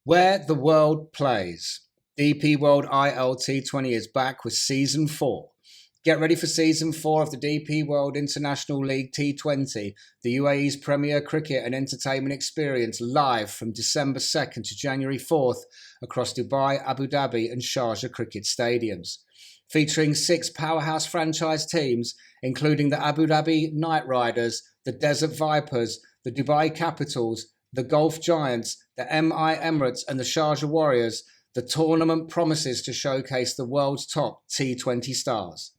Where the World Plays. DP World ILT20 is back with Season 4. Get ready for Season 4 of the DP World International League T20, the UAE's premier cricket and entertainment experience, live from December 2nd to January 4th across Dubai, Abu Dhabi and Sharjah cricket stadiums. Featuring 6 powerhouse franchise teams, including the Abu Dhabi Knight Riders, the Desert Vipers, the Dubai Capitals, the Gulf Giants, the MI Emirates and the Sharjah Warriors, the tournament promises to showcase the world's top T20 stars.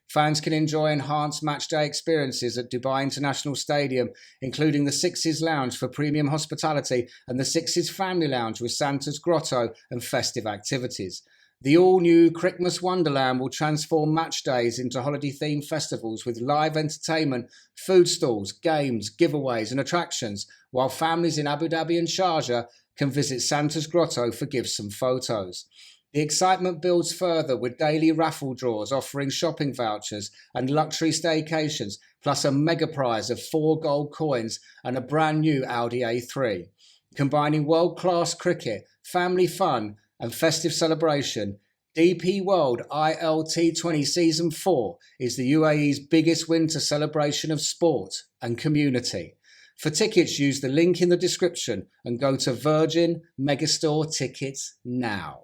Fans can enjoy enhanced matchday experiences at Dubai International Stadium, including the Sixes Lounge for premium hospitality and the Sixes Family Lounge with Santa's Grotto and festive activities. The all-new Christmas Wonderland will transform match days into holiday-themed festivals with live entertainment, food stalls, games, giveaways and attractions, while families in Abu Dhabi and Sharjah can visit Santa's Grotto for gifts and photos. The excitement builds further with daily raffle draws offering shopping vouchers and luxury staycations, plus a mega prize of 4 gold coins and a brand new Audi A3. Combining world-class cricket, family fun and festive celebration, DP World ILT20 Season 4 is the UAE's biggest winter celebration of sport and community. For tickets, use the link in the description and go to Virgin Megastore Tickets now.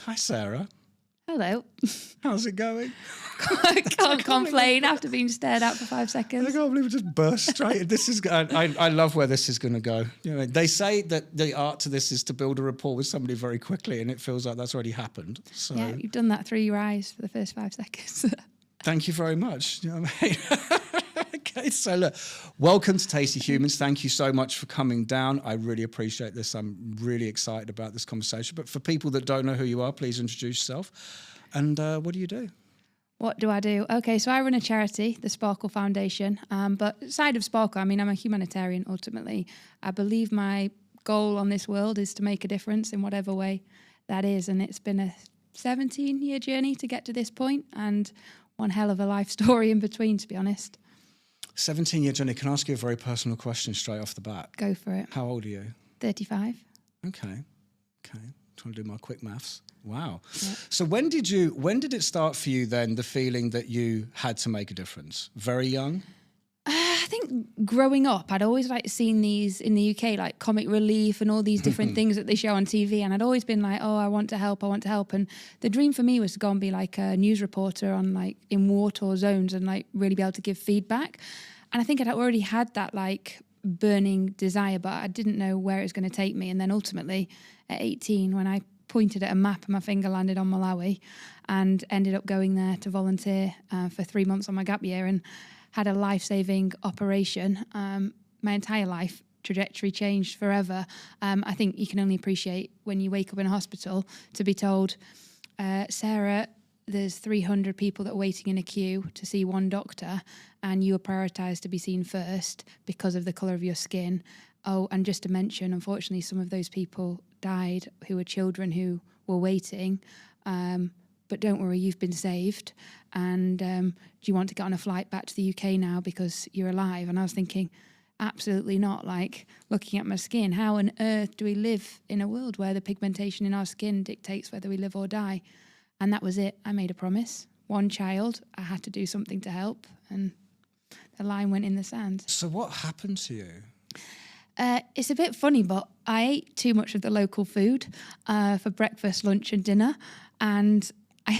Hi, Sarah. Hello. How's it going? I can't complain after being stared at for 5 I seconds. can't believe it just burst straight. This is. I love where this is going to go. You know, they say that the art to this is to build a rapport with somebody very quickly, and it feels like that's already happened. So Yeah, you've done that through your eyes for the first 5 seconds. thank you very much. You know what I mean? Okay, so look, welcome to Tasty Humans. Thank you so much for coming down. I really appreciate this. I'm really excited about this conversation. But for people that don't know who you are, please introduce yourself. And what do you do? What do I do? Okay, so I run a charity, the Sparkle Foundation. But aside of Sparkle, I mean, I'm a humanitarian ultimately. I believe my goal on this world is to make a difference in whatever way that is. And it's been a 17-year journey to get to this point, and one hell of a life story in between, to be honest. 17-year journey. Can I ask you a very personal question straight off the bat? Go for it. How old are you? 35. Okay. Trying to do my quick maths. Wow. Yeah. So when did it start for you then, the feeling that you had to make a difference? Very young? I think growing up, I'd always like seen these in the UK, like Comic Relief and all these different things that they show on TV. And I'd always been like, oh, I want to help. And the dream for me was to go and be like a news reporter on like in war-torn zones and like really be able to give feedback. And I think I'd already had that like burning desire, but I didn't know where it was going to take me. And then ultimately at 18, when I pointed at a map and my finger landed on Malawi and ended up going there to volunteer for 3 months on my gap year and had a life-saving operation. My entire life trajectory changed forever. I think you can only appreciate when you wake up in a hospital to be told, Sarah, there's 300 people that are waiting in a queue to see one doctor and you are prioritised to be seen first because of the colour of your skin. Oh, and just to mention, unfortunately, some of those people died who were children who were waiting. But don't worry, you've been saved. And do you want to get on a flight back to the UK now because you're alive? And I was thinking, absolutely not. Like, looking at my skin, how on earth do we live in a world where the pigmentation in our skin dictates whether we live or die? And that was it. I made a promise. One child, I had to do something to help. And the line went in the sand. So what happened to you? It's a bit funny, but I ate too much of the local food for breakfast, lunch and dinner. And I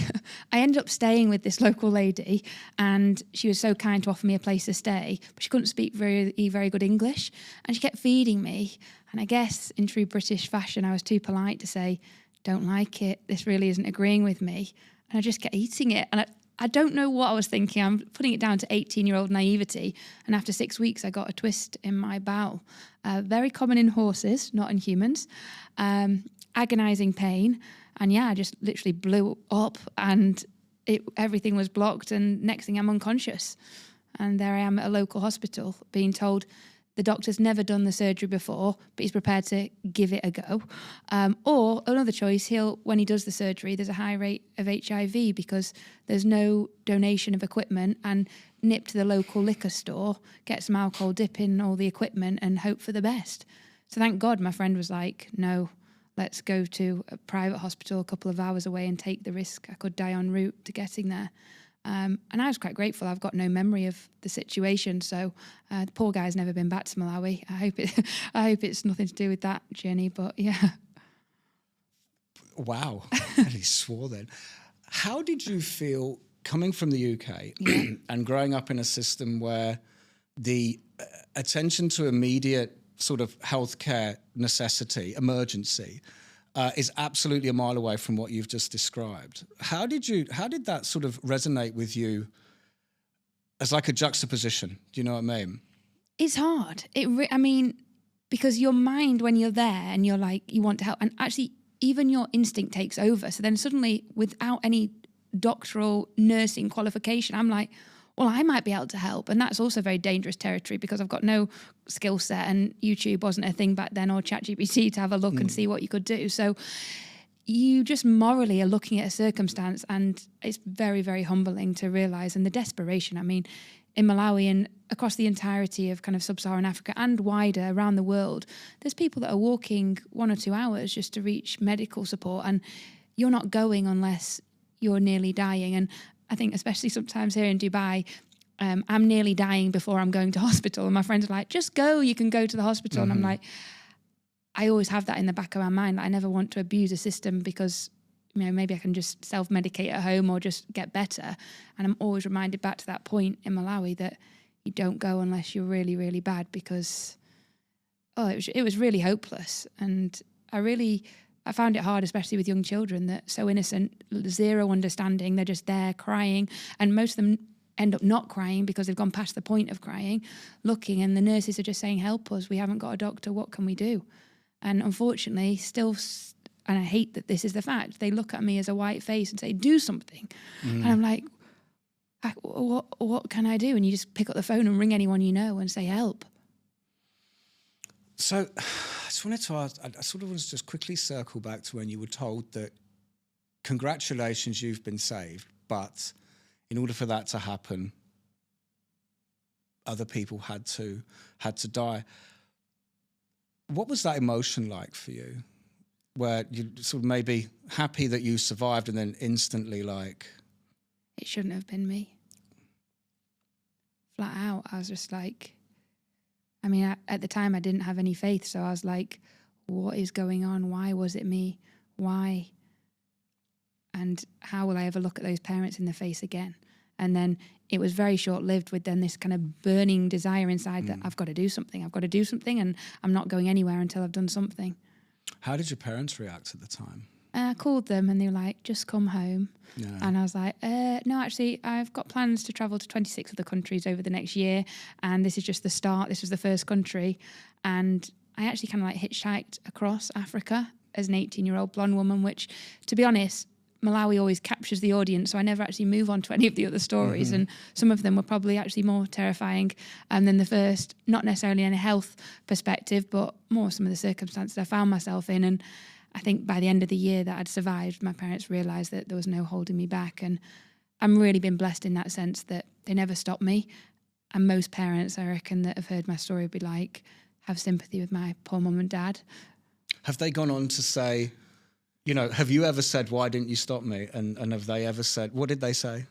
ended up staying with this local lady, and she was so kind to offer me a place to stay, but she couldn't speak very good English. And she kept feeding me. And I guess in true British fashion, I was too polite to say, don't like it. This really isn't agreeing with me. And I just kept eating it. And I don't know what I was thinking. I'm putting it down to 18-year-old naivety. And after 6 weeks, I got a twist in my bowel. Very common in horses, not in humans. Agonising pain. And yeah, I just literally blew up and everything was blocked. And next thing I'm unconscious. And there I am at a local hospital being told the doctor's never done the surgery before, but he's prepared to give it a go. Or another choice, when he does the surgery, there's a high rate of HIV because there's no donation of equipment, and nip to the local liquor store, get some alcohol, dip in all the equipment and hope for the best. So thank God my friend was like, no, let's go to a private hospital a couple of hours away and take the risk. I could die en route to getting there. And I was quite grateful. I've got no memory of the situation, so the poor guy's never been back to Malawi. I hope it's nothing to do with that journey. But yeah. Wow, he swore then. How did you feel coming from the UK and growing up in a system where the attention to immediate sort of healthcare necessity, emergency, is absolutely a mile away from what you've just described? How did that sort of resonate with you as like a juxtaposition? Do you know what I mean? It's hard. Because your mind, when you're there and you're like, you want to help, and actually even your instinct takes over. So then suddenly, without any doctoral nursing qualification, I'm like, well, I might be able to help. And that's also very dangerous territory because I've got no skill set, and YouTube wasn't a thing back then, or ChatGPT to have a look and see what you could do. So you just morally are looking at a circumstance, and it's very, very humbling to realise. And the desperation, in Malawi and across the entirety of kind of sub-Saharan Africa and wider around the world, there's people that are walking 1 or 2 hours just to reach medical support, and you're not going unless you're nearly dying. And I think especially sometimes here in Dubai, I'm nearly dying before I'm going to hospital, and my friends are like, just go, you can go to the hospital. And I'm like, I always have that in the back of my mind. I never want to abuse a system because, maybe I can just self-medicate at home or just get better. And I'm always reminded back to that point in Malawi that you don't go unless you're really, really bad, because, it was really hopeless. And I found it hard, especially with young children that so innocent, zero understanding. They're just there crying, and most of them end up not crying because they've gone past the point of crying, looking, and the nurses are just saying, help us, we haven't got a doctor, what can we do? And unfortunately, still, and I hate that this is the fact, they look at me as a white face and say, do something. And I'm like, what can I do? And you just pick up the phone and ring anyone you know and say, help. So I just wanted to ask, I sort of want to just quickly circle back to when you were told that congratulations, you've been saved, but in order for that to happen, other people had to die. What was that emotion like for you, where you sort of maybe happy that you survived and then instantly like... It shouldn't have been me. Flat out, I was just like... at the time I didn't have any faith, so I was like, what is going on? Why was it me? Why? And how will I ever look at those parents in the face again? And then it was very short-lived, with then this kind of burning desire inside that I've got to do something, and I'm not going anywhere until I've done something. How did your parents react at the time? I called them and they were like, just come home. Yeah. And I was like, no, actually, I've got plans to travel to 26 other countries over the next year. And this is just the start. This was the first country. And I actually kind of like hitchhiked across Africa as an 18-year-old blonde woman, which, to be honest, Malawi always captures the audience. So I never actually move on to any of the other stories. And some of them were probably actually more terrifying than the first, not necessarily in a health perspective, but more some of the circumstances I found myself in. And I think by the end of the year that I'd survived, my parents realised that there was no holding me back. And I'm really been blessed in that sense that they never stopped me. And most parents, I reckon, that have heard my story would be like, have sympathy with my poor mum and dad. Have they gone on to say, have you ever said, why didn't you stop me? And have they ever said, what did they say?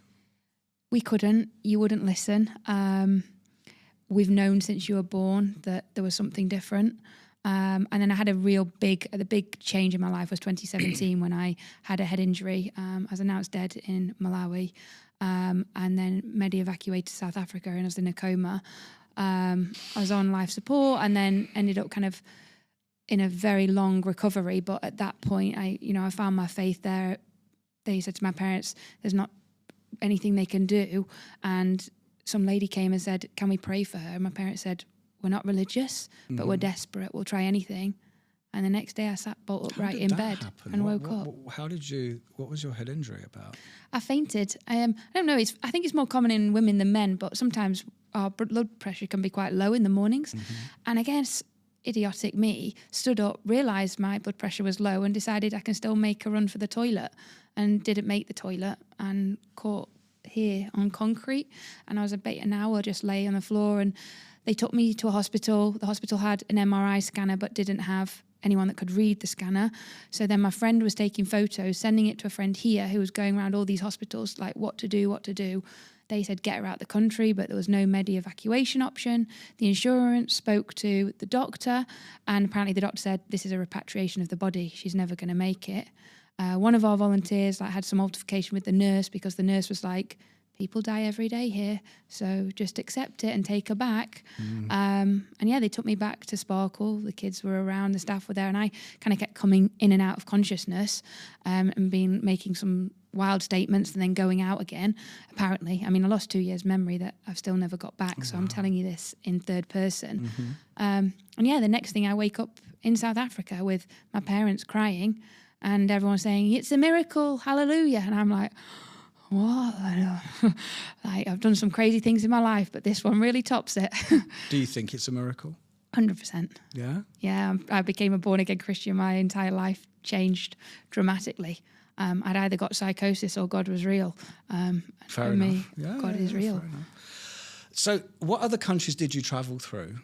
We couldn't. You wouldn't listen. We've known since you were born that there was something different. And then I had the big change in my life was 2017 when I had a head injury. I was announced dead in Malawi, and then evacuated to South Africa, and I was in a coma. I was on life support and then ended up kind of in a very long recovery. But at that point, I found my faith there. They said to my parents, there's not anything they can do. And some lady came and said, can we pray for her? And my parents said, we're not religious, but we're desperate. We'll try anything. And the next day I sat bolt upright in bed and woke up. What was your head injury about? I fainted. I don't know. I think it's more common in women than men, but sometimes our blood pressure can be quite low in the mornings. And I guess idiotic me stood up, realised my blood pressure was low and decided I can still make a run for the toilet, and didn't make the toilet and caught here on concrete. And I was about an hour just lay on the floor, and they took me to a hospital. The hospital had an MRI scanner but didn't have anyone that could read the scanner. So then my friend was taking photos, sending it to a friend here who was going around all these hospitals, like what to do. They said get her out the country, but there was no med evacuation option. The insurance spoke to the doctor, and apparently the doctor said this is a repatriation of the body. She's never going to make it. One of our volunteers had some altercation with the nurse, because the nurse was like, people die every day here, so just accept it and take her back. And yeah, they took me back to Sparkle. The kids were around, the staff were there, and I kind of kept coming in and out of consciousness, and making some wild statements and then going out again, apparently. I mean, I lost 2 years' memory that I've still never got back, so I'm telling you this in third person. And yeah, the next thing I wake up in South Africa with my parents crying and everyone saying, it's a miracle, hallelujah. And I'm like, what? Like, I've done some crazy things in my life, but this one really tops it. Do you think it's a miracle? 100%. Yeah? Yeah, I became a born-again Christian. My entire life changed dramatically. I'd either got psychosis or God was real. Fair for enough. me, God is real. Fair enough. So what other countries did you travel through?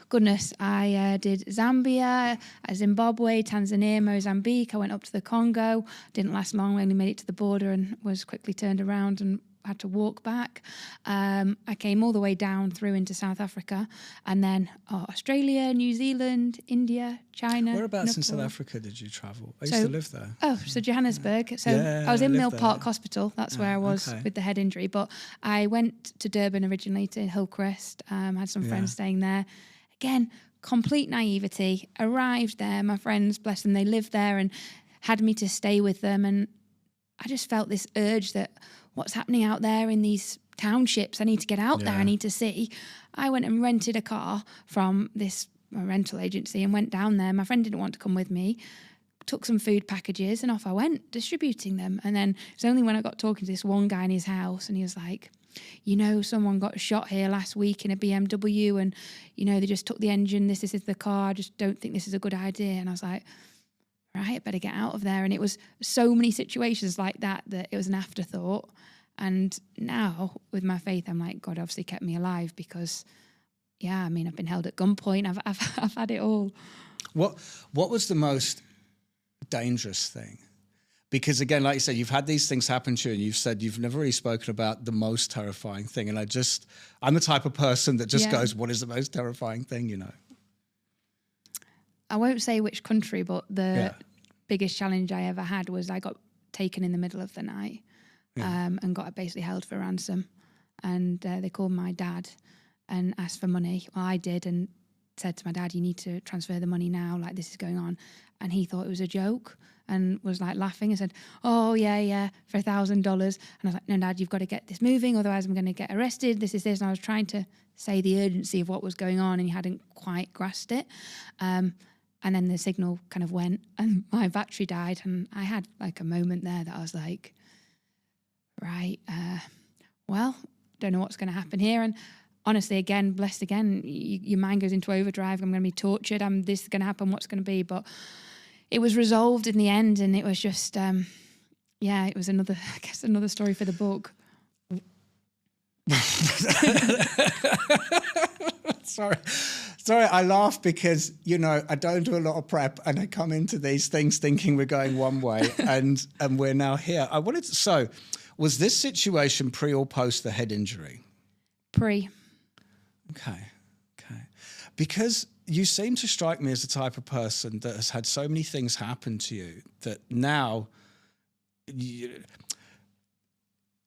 Goodness, I did Zambia, Zimbabwe, Tanzania, Mozambique. I went up to the Congo. Didn't last long. I only made it to the border and was quickly turned around and had to walk back. I came all the way down through into South Africa, and then Australia, New Zealand, India, China. Whereabouts in Nepal. South Africa did you travel? I used to live there. Oh, so Johannesburg. So Yeah, I was in I Mill lived Park there. Hospital. That's where I was okay. with the head injury. But I went to Durban originally, to Hillcrest. Had some friends staying there. Again, complete naivety. Arrived there. My friends, bless them, they lived there and had me to stay with them. And I just felt this urge that what's happening out there in these townships, I need to get out there. I need to see. I went and rented a car from this rental agency and went down there. My friend didn't want to come with me. Took some food packages and off I went, distributing them. And then it was only when I got talking to this one guy in his house, and he was like, you know, someone got shot here last week in a BMW, and, you know, they just took the engine. This is the car. I just don't think this is a good idea. And I was like, right, better get out of there. And it was so many situations like that it was an afterthought. And now with my faith, I'm like, God obviously kept me alive, because, yeah, I mean, I've been held at gunpoint. I've had it all. What was the most dangerous thing? Because again, like you said, you've had these things happen to you, and you've said you've never really spoken about the most terrifying thing. And I'm the type of person that just goes, what is the most terrifying thing, you know? I won't say which country, but the biggest challenge I ever had was I got taken in the middle of the night and got basically held for ransom. And they called my dad and asked for money. Well, I did, and said to my dad, you need to transfer the money now, like this is going on. And he thought it was a joke and was like laughing and said, oh, yeah, for $1,000. And I was like, no, Dad, you've got to get this moving, otherwise I'm going to get arrested. This is this. And I was trying to say the urgency of what was going on, and he hadn't quite grasped it. And then the signal kind of went and my battery died. And I had like a moment there that I was like, right, well, don't know what's going to happen here. And honestly, again, blessed again, your mind goes into overdrive. I'm going to be tortured. This is going to happen. What's going to be? But it was resolved in the end, and it was just, it was another story for the book. Sorry, I laugh because, you know, I don't do a lot of prep, and I come into these things thinking we're going one way, and we're now here. So was this situation pre or post the head injury? Pre. Okay. Because you seem to strike me as the type of person that has had so many things happen to you that now,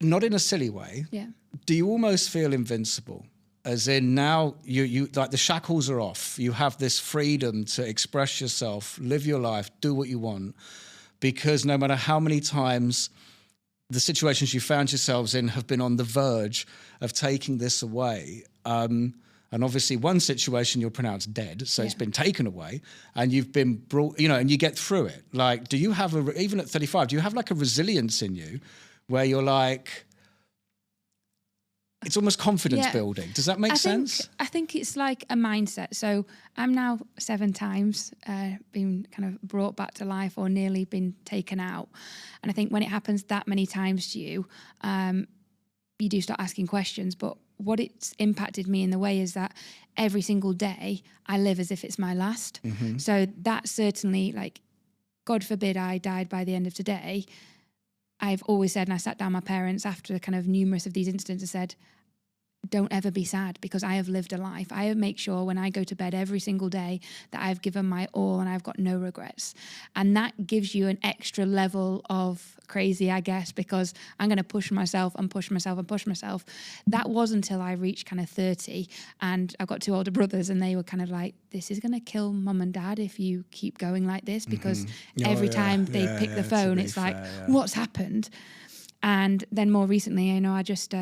not in a silly way, do you almost feel invincible? As in now you like the shackles are off. You have this freedom to express yourself, live your life, do what you want, because no matter how many times the situations you found yourselves in have been on the verge of taking this away. And obviously one situation you're pronounced dead, so it's been taken away, and you've been brought, you know, and you get through it. Like, do you have even at 35, do you have like a resilience in you where you're like, it's almost confidence Yeah. building. Does that make sense? I think it's like a mindset. So I'm now 7 times been kind of brought back to life or nearly been taken out. And I think when it happens that many times to you, you do start asking questions. But what it's impacted me in the way is that every single day I live as if it's my last. So that certainly, like, God forbid I died by the end of today. I've always said, and I sat down with my parents after kind of numerous of these incidents and said, don't ever be sad, because I have lived a life. I make sure when I go to bed every single day that I've given my all and I've got no regrets. And that gives you an extra level of crazy, I guess, because I'm going to push myself and push myself and push myself. That was until I reached kind of 30, and I've got 2 older brothers, and they were kind of like, this is going to kill mum and dad if you keep going like this, because every time they pick the phone, it's like, what's happened? And then more recently, you know, I just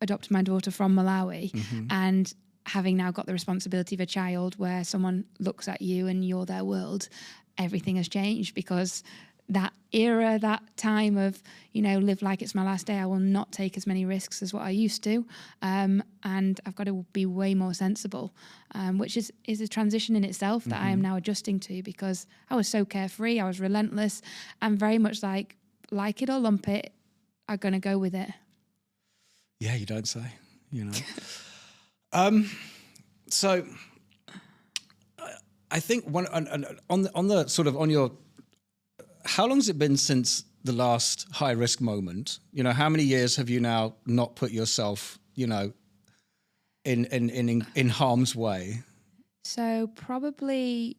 adopted my daughter from Malawi, and having now got the responsibility of a child where someone looks at you and you're their world, everything has changed, because that era, that time of, you know, live like it's my last day, I will not take as many risks as what I used to. And I've got to be way more sensible, which is a transition in itself that I am now adjusting to, because I was so carefree, I was relentless, and very much like it or lump it, I'm going to go with it. Yeah, you don't say, you know. So I think on the sort of on your, how long has it been since the last high risk moment? You know, how many years have you now not put yourself, you know, in harm's way? So probably,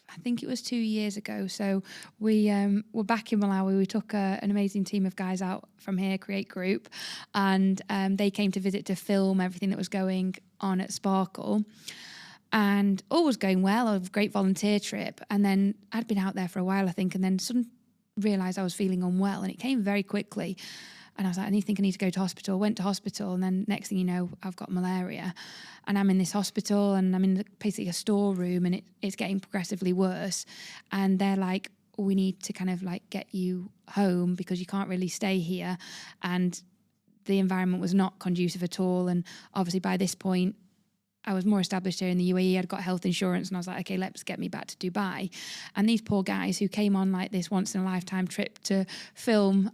I think it was 2 years ago. So we were back in Malawi. We took an amazing team of guys out from here, Create Group, and they came to visit to film everything that was going on at Sparkle. And all was going well, a great volunteer trip. And then I'd been out there for a while, I think, and then suddenly realised I was feeling unwell, and it came very quickly. And I was like, I need to go to hospital. Went to hospital, and then next thing you know, I've got malaria. And I'm in this hospital, and I'm in basically a storeroom, and it's getting progressively worse. And they're like, we need to kind of like get you home because you can't really stay here. And the environment was not conducive at all. And obviously by this point, I was more established here in the UAE. I'd got health insurance, and I was like, okay, let's get me back to Dubai. And these poor guys who came on like this once in a lifetime trip to film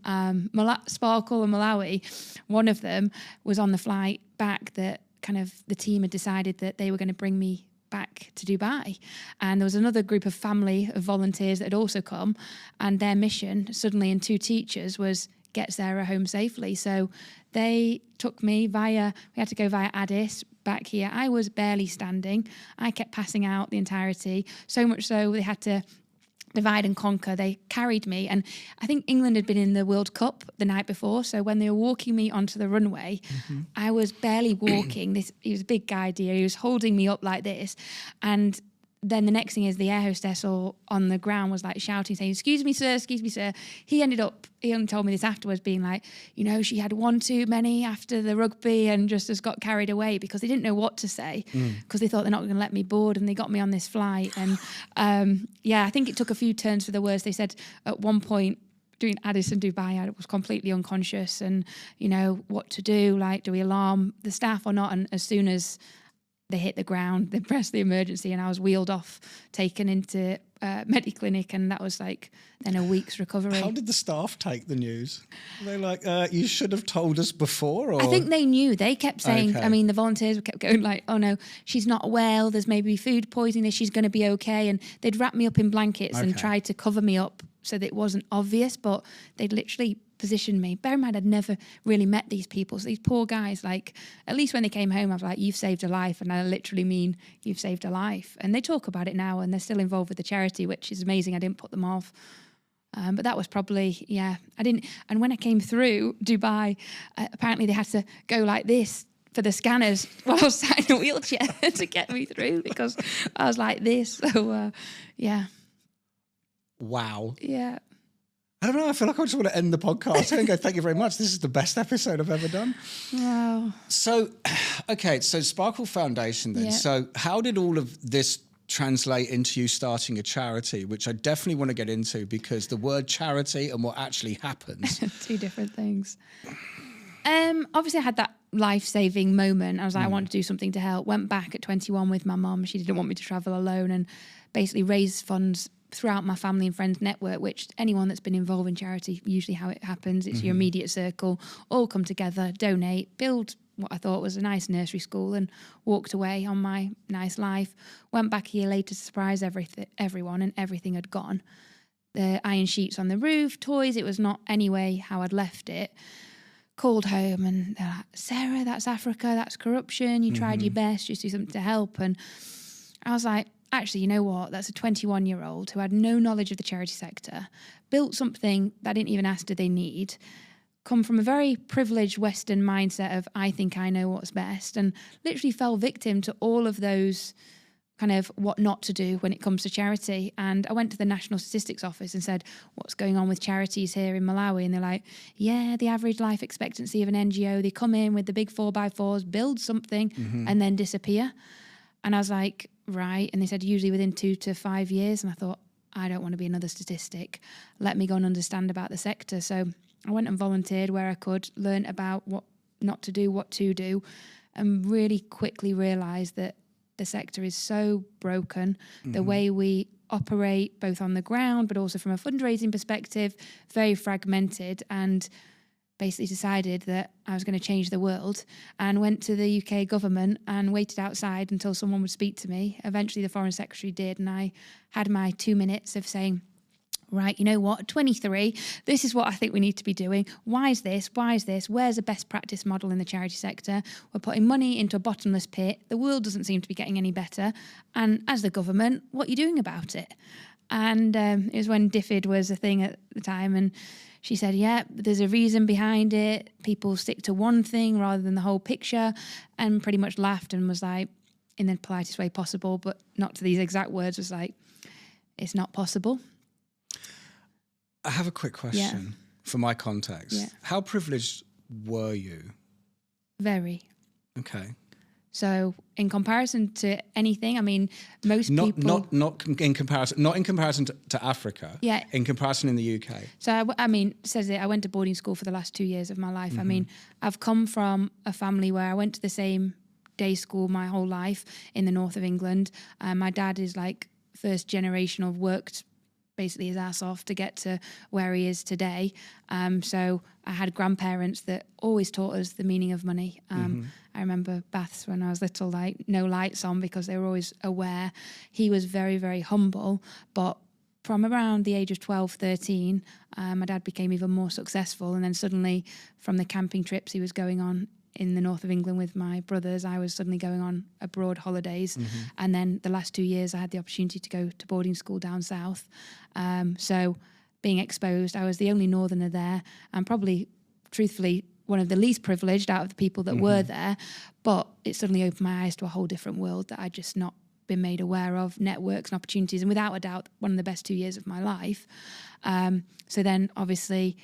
Sparkle and Malawi, one of them was on the flight back that kind of the team had decided that they were going to bring me back to Dubai. And there was another group of family of volunteers that had also come, and their mission suddenly, and 2 teachers, was get Sarah home safely. So they took me we had to go via Addis back here. I was barely standing. I kept passing out the entirety, so much so they had to divide and conquer. They carried me, and I think England had been in the World Cup the night before, so when they were walking me onto the runway, I was barely walking. He was a big guy, dear. He was holding me up like this, and then the next thing is the air hostess on the ground was like shouting, saying, excuse me, sir, excuse me, sir. He only told me this afterwards, being like, you know, she had one too many after the rugby and just got carried away, because they didn't know what to say, because they thought they're not going to let me board, and they got me on this flight. And I think it took a few turns for the worse. They said at one point, doing Addis and Dubai, I was completely unconscious, and, you know, what to do, like, do we alarm the staff or not? And as soon as they hit the ground, they pressed the emergency, and I was wheeled off, taken into Mediclinic, and that was like then a week's recovery. How did the staff take the news? Were they like, you should have told us before? Or? I think they knew. They kept saying, Okay. I mean, the volunteers kept going like, oh no, she's not well, there's maybe food poisoning, she's going to be okay. And they'd wrap me up in blankets and try to cover me up so that it wasn't obvious, but they'd literally positioned me. Bear in mind, I'd never really met these people. So these poor guys, like, at least when they came home, I was like, you've saved a life. And I literally mean you've saved a life. And they talk about it now, and they're still involved with the charity, which is amazing. I didn't put them off. But that was probably, I didn't. And when I came through Dubai, apparently they had to go like this for the scanners while I was sat in a wheelchair to get me through, because I was like this. So, Wow. Yeah. I don't know. I feel like I just want to end the podcast and go, thank you very much. This is the best episode I've ever done. Wow. So, okay. So Sparkle Foundation then. Yeah. So how did all of this translate into you starting a charity, which I definitely want to get into, because the word charity and what actually happens. 2 different things. Obviously I had that life-saving moment. I was like, I want to do something to help. Went back at 21 with my mum. She didn't want me to travel alone, and basically raised funds throughout my family and friends network, which anyone that's been involved in charity, usually how it happens, it's your immediate circle, all come together, donate, build what I thought was a nice nursery school, and walked away on my nice life. Went back a year later to surprise everyone, and everything had gone. The iron sheets on the roof, toys, it was not anyway how I'd left it. Called home and they're like, Sarah, that's Africa, that's corruption, you tried your best, just do something to help. And I was like, actually, you know what, that's a 21-year-old who had no knowledge of the charity sector, built something that I didn't even ask, do they need, come from a very privileged Western mindset of I think I know what's best, and literally fell victim to all of those kind of what not to do when it comes to charity. And I went to the National Statistics Office and said, what's going on with charities here in Malawi? And they're like, yeah, the average life expectancy of an NGO, they come in with the big 4x4s, build something and then disappear. And I was like, right. And they said usually within 2 to 5 years. And I thought, I don't want to be another statistic. Let me go and understand about the sector. So I went and volunteered where I could, learn about what not to do, what to do, and really quickly realised that the sector is so broken. The way we operate, both on the ground, but also from a fundraising perspective, very fragmented, and basically decided that I was going to change the world, and went to the UK government and waited outside until someone would speak to me. Eventually the Foreign Secretary did, and I had my 2 minutes of saying, right, you know what, 23, this is what I think we need to be doing. Why is this? Why is this? Where's a best practice model in the charity sector? We're putting money into a bottomless pit. The world doesn't seem to be getting any better. And as the government, what are you doing about it? And it was when DFID was a thing at the time. And she said, yeah, there's a reason behind it. People stick to one thing rather than the whole picture. And pretty much laughed and was like, in the politest way possible, but not to these exact words, was like, it's not possible. I have a quick question for my context. Yeah. How privileged were you? Very. Okay. So in comparison to anything, I mean, most people... Not in comparison to Africa. Yeah. In comparison in the UK. So, I mean, says it, I went to boarding school for the last 2 years of my life. I mean, I've come from a family where I went to the same day school my whole life in the north of England. My dad is like first generation of worked basically his ass off to get to where he is today. So I had grandparents that always taught us the meaning of money. I remember baths when I was little, like no lights on because they were always aware. He was very, very humble, but from around the age of 12, 13, my dad became even more successful. And then suddenly from the camping trips he was going on in the north of England with my brothers, I was suddenly going on abroad holidays. And then the last 2 years I had the opportunity to go to boarding school down south. So being exposed, I was the only northerner there, and probably, truthfully, one of the least privileged out of the people that were there. But it suddenly opened my eyes to a whole different world that I'd just not been made aware of, networks and opportunities, and without a doubt, one of the best 2 years of my life. So then obviously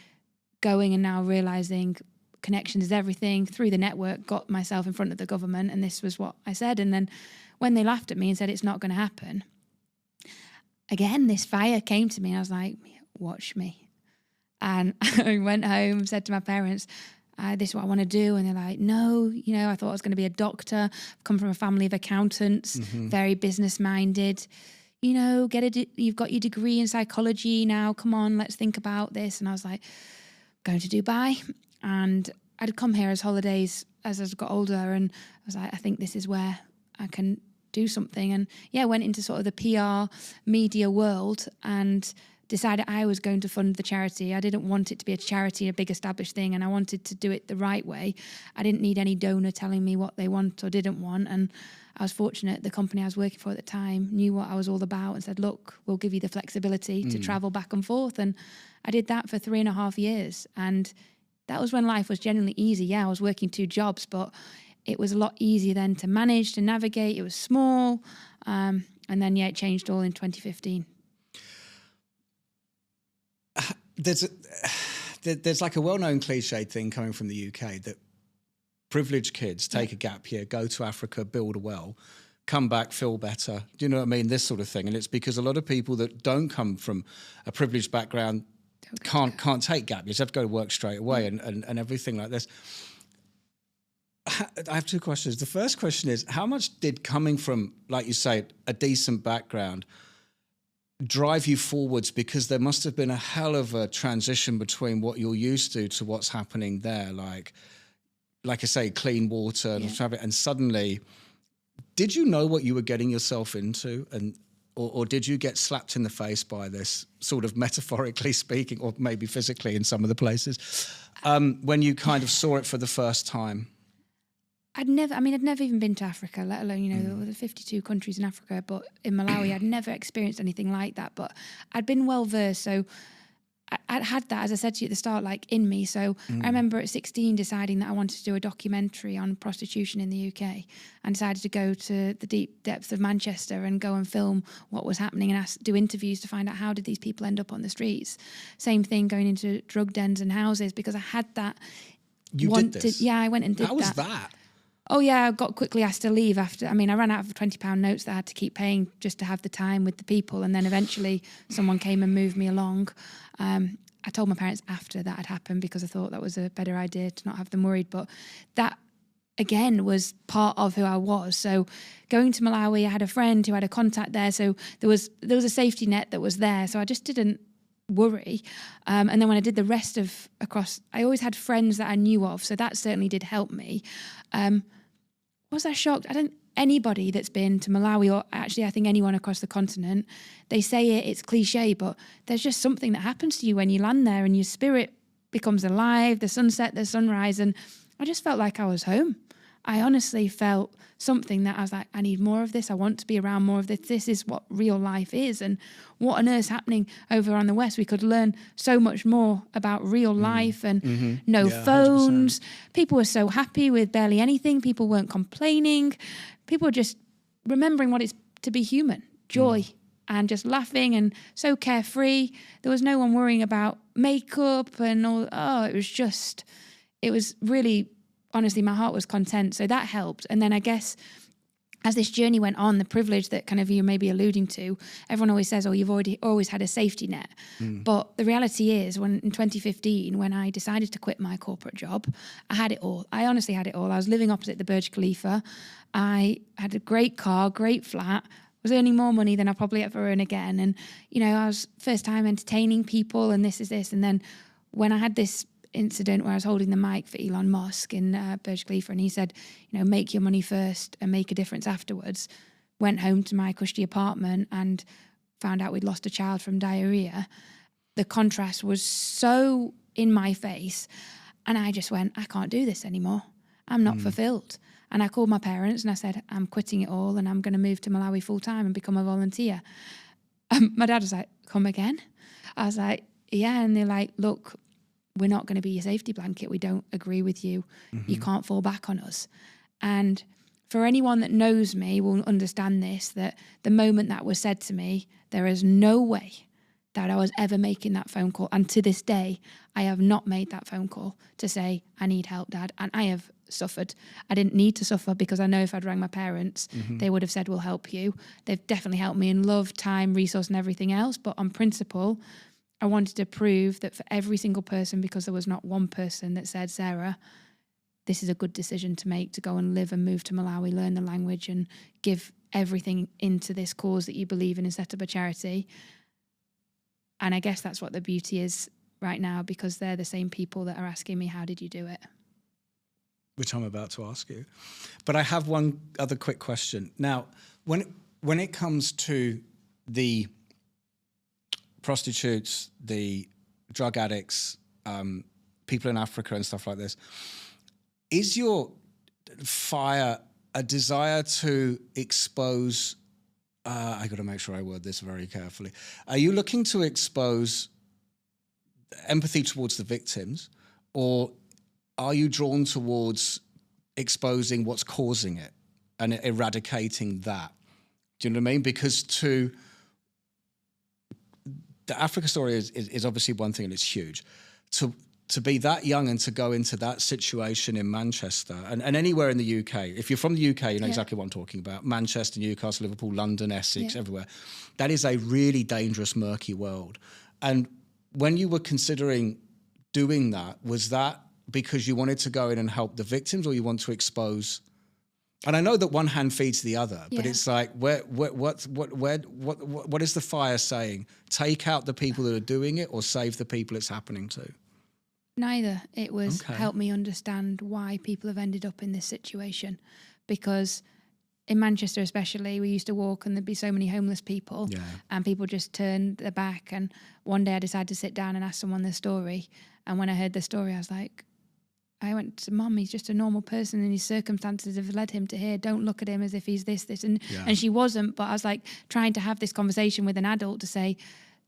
going and now realising connections is everything, through the network, got myself in front of the government, and this was what I said. And then when they laughed at me and said it's not going to happen, again, this fire came to me, and I was like, watch me. And I went home, said to my parents, this is what I want to do. And they're like, no, you know, I thought I was going to be a doctor. I've come from a family of accountants, very business minded. You know, you've got your degree in psychology now. Come on, let's think about this. And I was like, going to Dubai. And I'd come here as holidays as I got older, and I was like, I think this is where I can do something. And yeah, went into sort of the PR media world and decided I was going to fund the charity. I didn't want it to be a charity, a big established thing, and I wanted to do it the right way. I didn't need any donor telling me what they want or didn't want. And I was fortunate the company I was working for at the time knew what I was all about and said, look, we'll give you the flexibility to travel back and forth. And I did that for 3.5 years. And that was when life was genuinely easy. Yeah, I was working 2 jobs, but it was a lot easier then to manage, to navigate. It was small. And then, yeah, it changed all in 2015. There's like a well-known cliched thing coming from the UK that privileged kids take a gap year, go to Africa, build a well, come back, feel better. Do you know what I mean? This sort of thing. And it's because a lot of people that don't come from a privileged background can't take gap years. They have to go to work straight away and everything like this. I have two questions. The first question is, how much did coming from, like you say, a decent background drive you forwards? Because there must have been a hell of a transition between what you're used to what's happening there. Like I say, clean water, and suddenly, did you know what you were getting yourself into? Or did you get slapped in the face by this, sort of metaphorically speaking, or maybe physically in some of the places, when you kind of saw it for the first time? I'd never even been to Africa, let alone, there were 52 countries in Africa, but in Malawi, I'd never experienced anything like that. But I'd been well versed, so I'd had that, as I said to you at the start, like in me. So I remember at 16 deciding that I wanted to do a documentary on prostitution in the UK, and decided to go to the deep depths of Manchester and go and film what was happening and do interviews to find out how did these people end up on the streets. Same thing going into drug dens and houses, because I had that. You did this? Yeah, I went and did that. How was that? Oh, yeah, I got quickly asked to leave after. I ran out of £20 notes that I had to keep paying just to have the time with the people. And then eventually someone came and moved me along. I told my parents after that had happened, because I thought that was a better idea to not have them worried. But that, again, was part of who I was. So going to Malawi, I had a friend who had a contact there. So there was a safety net that was there. So I just didn't worry. And then when I did the rest of across, I always had friends that I knew of. So that certainly did help me. Was I shocked? Anybody that's been to Malawi, or actually I think anyone across the continent, they say it's cliche, but there's just something that happens to you when you land there, and your spirit becomes alive, the sunset, the sunrise, and I just felt like I was home. I honestly felt something that I was like, I need more of this. I want to be around more of this. This is what real life is. And what on earth's happening over on the West? We could learn so much more about real life and no phones. 100%. People were so happy with barely anything. People weren't complaining. People were just remembering what it's to be human, joy, and just laughing and so carefree. There was no one worrying about makeup and all. Oh, it was really, honestly, my heart was content. So that helped. And then I guess as this journey went on, the privilege that kind of you may be alluding to, everyone always says, oh, you've always had a safety net. But the reality is, when in 2015, when I decided to quit my corporate job, I had it all. I honestly had it all. I was living opposite the Burj Khalifa. I had a great car, great flat, was earning more money than I'll probably ever earn again. And, I was first time entertaining people, and this is this. And then when I had this incident where I was holding the mic for Elon Musk in Burj Khalifa, and he said, make your money first and make a difference afterwards, went home to my cushy apartment and found out we'd lost a child from diarrhea. The contrast was so in my face, and I just went, I can't do this anymore. I'm not fulfilled. And I called my parents and I said, I'm quitting it all and I'm going to move to Malawi full time and become a volunteer. My dad was like, come again? I was like, yeah. And they're like, look, we're not going to be your safety blanket. We don't agree with you. You can't fall back on us. And for anyone that knows me will understand this, that the moment that was said to me, there is no way that I was ever making that phone call. And to this day, I have not made that phone call to say, I need help, Dad. And I have suffered. I didn't need to suffer, because I know if I'd rang my parents, they would have said, we'll help you. They've definitely helped me in love, time, resource, and everything else. But on principle, I wanted to prove that for every single person, because there was not one person that said, Sarah, this is a good decision to make, to go and live and move to Malawi, learn the language and give everything into this cause that you believe in and set up a charity. And I guess that's what the beauty is right now, because they're the same people that are asking me, how did you do it? Which I'm about to ask you. But I have one other quick question. Now, when it comes to the prostitutes, the drug addicts, people in Africa and stuff like this, is your fire a desire to expose, I got to make sure I word this very carefully, are you looking to expose empathy towards the victims, or are you drawn towards exposing what's causing it and eradicating that? Do you know what I mean? Because the Africa story is obviously one thing, and it's huge. To be that young and to go into that situation in Manchester and anywhere in the UK, if you're from the UK, you know exactly what I'm talking about. Manchester, Newcastle, Liverpool, London, Essex, everywhere. That is a really dangerous, murky world. And when you were considering doing that, was that because you wanted to go in and help the victims, or you want to expose? And I know that one hand feeds the other, but it's like, what is the fire saying? Take out the people that are doing it, or save the people it's happening to? Neither. It was help me understand why people have ended up in this situation. Because in Manchester especially, we used to walk and there'd be so many homeless people and people just turned their back. And one day I decided to sit down and ask someone their story. And when I heard the story, I was like, I went to Mum, he's just a normal person and his circumstances have led him to here. Don't look at him as if he's this. And she wasn't. But I was like trying to have this conversation with an adult to say,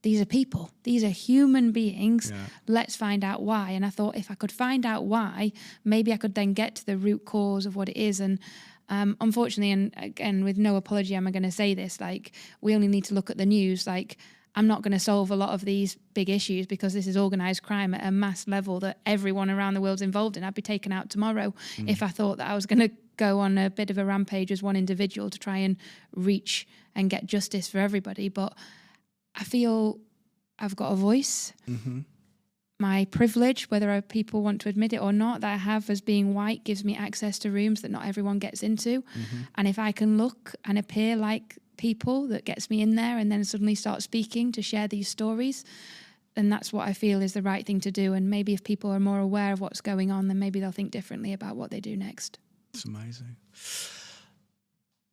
these are people. These are human beings. Yeah. Let's find out why. And I thought if I could find out why, maybe I could then get to the root cause of what it is. And unfortunately, and again, with no apology, am I going to say this, like, we only need to look at the news. Like, I'm not going to solve a lot of these big issues because this is organised crime at a mass level that everyone around the world's involved in. I'd be taken out tomorrow if I thought that I was going to go on a bit of a rampage as one individual to try and reach and get justice for everybody. But I feel I've got a voice. Mm-hmm. My privilege, whether people want to admit it or not, that I have as being white gives me access to rooms that not everyone gets into. Mm-hmm. And if I can look and appear like people, that gets me in there and then suddenly start speaking to share these stories, then that's what I feel is the right thing to do. And maybe if people are more aware of what's going on, then maybe they'll think differently about what they do next. It's amazing.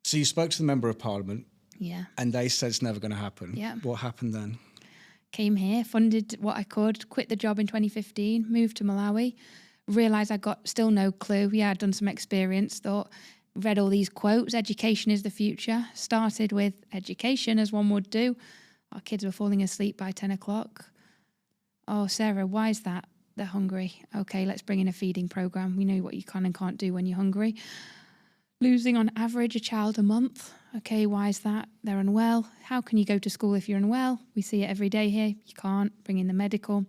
So you spoke to the Member of Parliament. Yeah. And they said it's never going to happen. Yeah. What happened then? Came here, funded what I could, quit the job in 2015, moved to Malawi, realised I got still no clue. Yeah, I'd done some experience, read all these quotes, education is the future. Started with education, as one would do. Our kids were falling asleep by 10 o'clock. Oh, Sarah, why is that? They're hungry. Okay, let's bring in a feeding programme. We know what you can and can't do when you're hungry. Losing on average a child a month. Okay, why is that? They're unwell. How can you go to school if you're unwell? We see it every day here. You can't. Bring in the medical.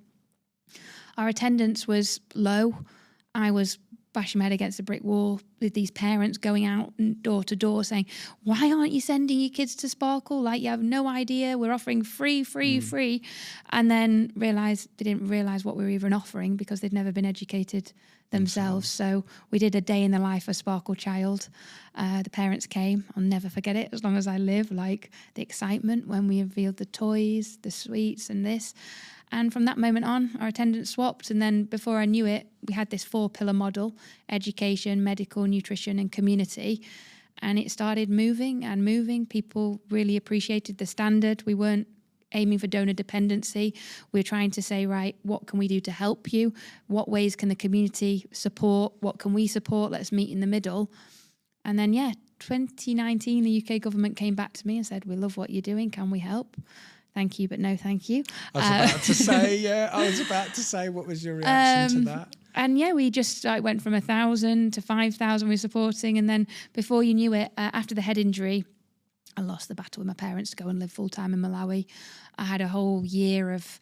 Our attendance was low. I was bashing my head against a brick wall with these parents going out door to door saying, why aren't you sending your kids to Sparkle? Like, you have no idea. We're offering free. And then they didn't realise what we were even offering because they'd never been educated themselves. So we did a day in the life of Sparkle Child. The parents came. I'll never forget it as long as I live. Like, the excitement when we revealed the toys, the sweets and this. And from that moment on, our attendance swapped. And then before I knew it, we had this 4-pillar model: education, medical, nutrition and community. And it started moving and moving. People really appreciated the standard. We weren't aiming for donor dependency. We're trying to say, right, what can we do to help you? What ways can the community support? What can we support? Let's meet in the middle. And then, 2019, the UK government came back to me and said, we love what you're doing. Can we help? Thank you, but no thank you. I was about to say, what was your reaction to that? And we just went from 1,000 to 5,000 we're supporting. And then before you knew it, after the head injury, I lost the battle with my parents to go and live full-time in Malawi. I had a whole year of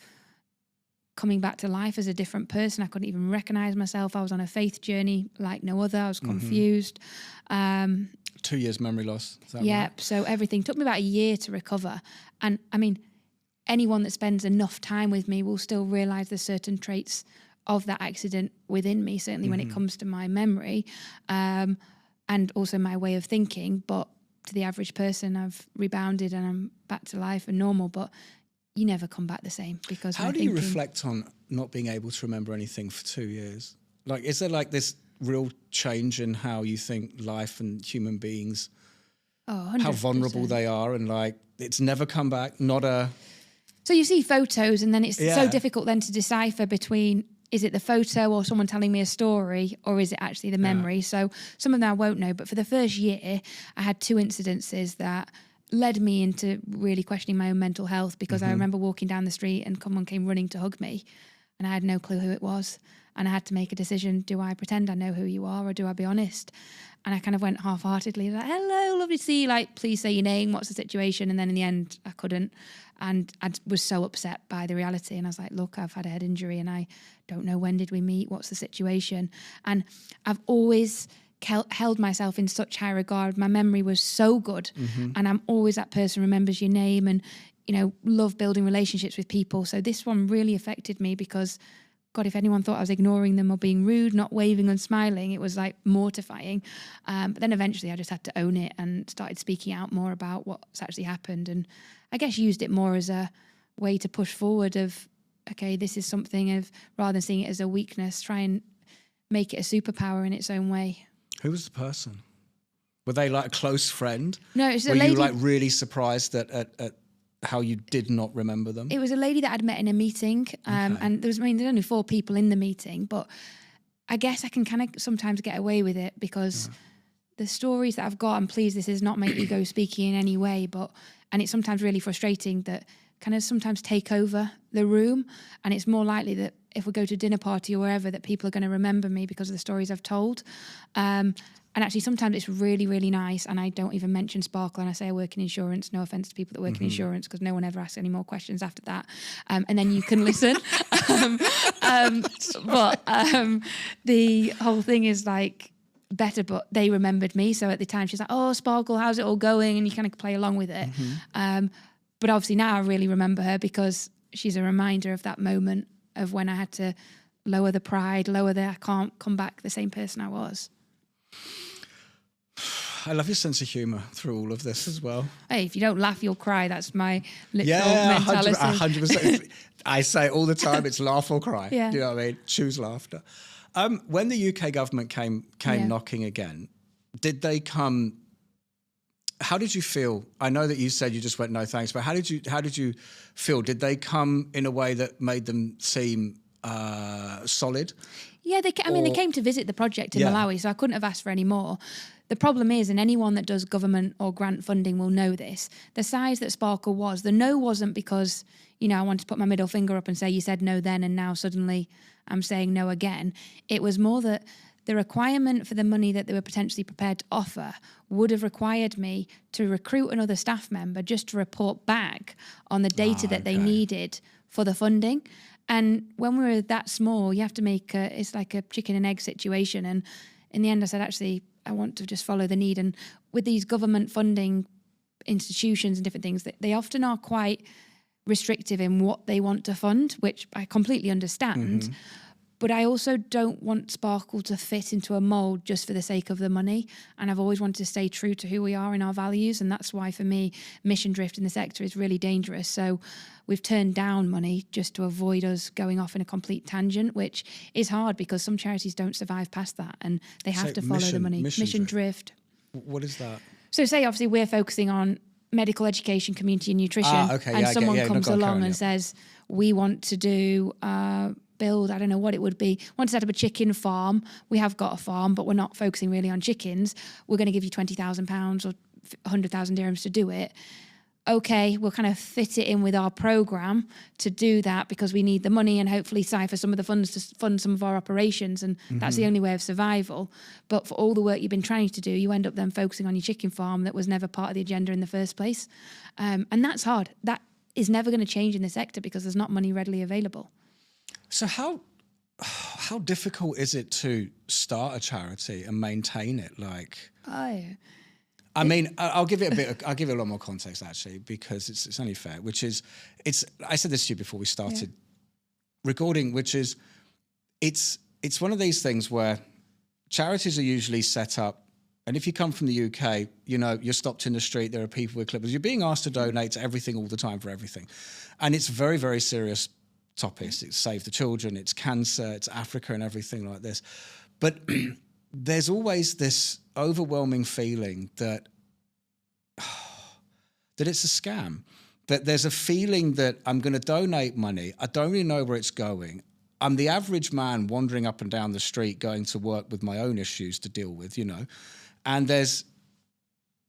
coming back to life as a different person. I couldn't even recognise myself. I was on a faith journey like no other. I was confused. 2 years memory loss. Is that right? So everything took me about a year to recover. And I mean, anyone that spends enough time with me will still realise there's certain traits of that accident within me, certainly when it comes to my memory and also my way of thinking. But to the average person, I've rebounded and I'm back to life and normal. But you never come back the same because how do you reflect on not being able to remember anything for 2 years? Like, is there like this real change in how you think life and human beings, how vulnerable they are, and like it's never come back? So you see photos and then it's so difficult then to decipher between, is it the photo or someone telling me a story, or is it actually the memory? So some of them I won't know, but for the first year I had 2 incidences that led me into really questioning my own mental health, because I remember walking down the street and someone came running to hug me and I had no clue who it was. And I had to make a decision: do I pretend I know who you are, or do I be honest? And I kind of went half-heartedly, like, hello, lovely to see you, like, please say your name, what's the situation? And then in the end, I couldn't. And I was so upset by the reality. And I was like, look, I've had a head injury and I don't know, when did we meet? What's the situation? And I've always held myself in such high regard. My memory was so good. And I'm always that person who remembers your name and, love building relationships with people. So this one really affected me because God, if anyone thought I was ignoring them or being rude, not waving and smiling, it was like mortifying. But then eventually I just had to own it and started speaking out more about what's actually happened. And I guess used it more as a way to push forward of, okay, this is something of, rather than seeing it as a weakness, try and make it a superpower in its own way. Who was the person? Were they like a close friend? No, it's a Were lady. you like really surprised at how you did not remember them? It was a lady that I'd met in a meeting, and there's only 4 people in the meeting, but I guess I can kind of sometimes get away with it because the stories that I've got, and please, this is not my ego speaking in any way, and it's sometimes really frustrating that kind of sometimes take over the room, and it's more likely that if we go to a dinner party or wherever, that people are going to remember me because of the stories I've told. And actually, sometimes it's really, really nice. And I don't even mention Sparkle. And I say I work in insurance. No offense to people that work in insurance, because no one ever asks any more questions after that. And then you can listen. But the whole thing is like better, but they remembered me. So at the time, she's like, "Oh, Sparkle, how's it all going?" And you kind of play along with it. But obviously now I really remember her because she's a reminder of that moment of when I had to lower the pride, I can't come back the same person I was. I love your sense of humour through all of this as well. Hey, if you don't laugh, you'll cry. That's my literal mentality. 100%. I say it all the time, it's laugh or cry. Yeah. Do you know what I mean? Choose laughter. When the UK government came knocking again, did they come... How did you feel? I know that you said you just went, no thanks, but how did you feel? Did they come in a way that made them seem solid? Yeah, they came to visit the project in Malawi, so I couldn't have asked for any more. The problem is, and anyone that does government or grant funding will know this, the size that Sparkle was, the no wasn't because, I wanted to put my middle finger up and say, you said no then and now suddenly I'm saying no again. It was more that the requirement for the money that they were potentially prepared to offer would have required me to recruit another staff member just to report back on the data that they needed for the funding. And when we were that small, you have to it's like a chicken and egg situation. And in the end, I said, actually, I want to just follow the need. And with these government funding institutions and different things, they often are quite restrictive in what they want to fund, which I completely understand. But I also don't want Sparkle to fit into a mould just for the sake of the money. And I've always wanted to stay true to who we are and our values. And that's why, for me, mission drift in the sector is really dangerous. So we've turned down money just to avoid us going off in a complete tangent, which is hard because some charities don't survive past that and they have to follow the money. Mission drift. What is that? So say, obviously, we're focusing on medical education, community and nutrition. And someone comes along and says, we want to do... build, I don't know what it would be, want to set up a chicken farm. We have got a farm, but we're not focusing really on chickens. We're going to give you £20,000 or 100,000 dirhams to do it. Okay, we'll kind of fit it in with our program to do that because we need the money and hopefully cipher some of the funds to fund some of our operations, and that's the only way of survival. But for all the work you've been trying to do, you end up then focusing on your chicken farm that was never part of the agenda in the first place. And that's hard. That is never going to change in the sector because there's not money readily available. So how difficult is it to start a charity and maintain it? I mean, I'll give it a lot more context actually, because it's only fair. Which is, I said this to you before we started recording, which is, it's one of these things where charities are usually set up, and if you come from the UK, you're stopped in the street. There are people with clippers. You're being asked to donate to everything all the time for everything, and it's very, very serious topics. It's Save the Children, it's cancer, it's Africa and everything like this. But there's always this overwhelming feeling that it's a scam, that there's a feeling that I'm going to donate money. I don't really know where it's going. I'm the average man wandering up and down the street going to work with my own issues to deal with, and there's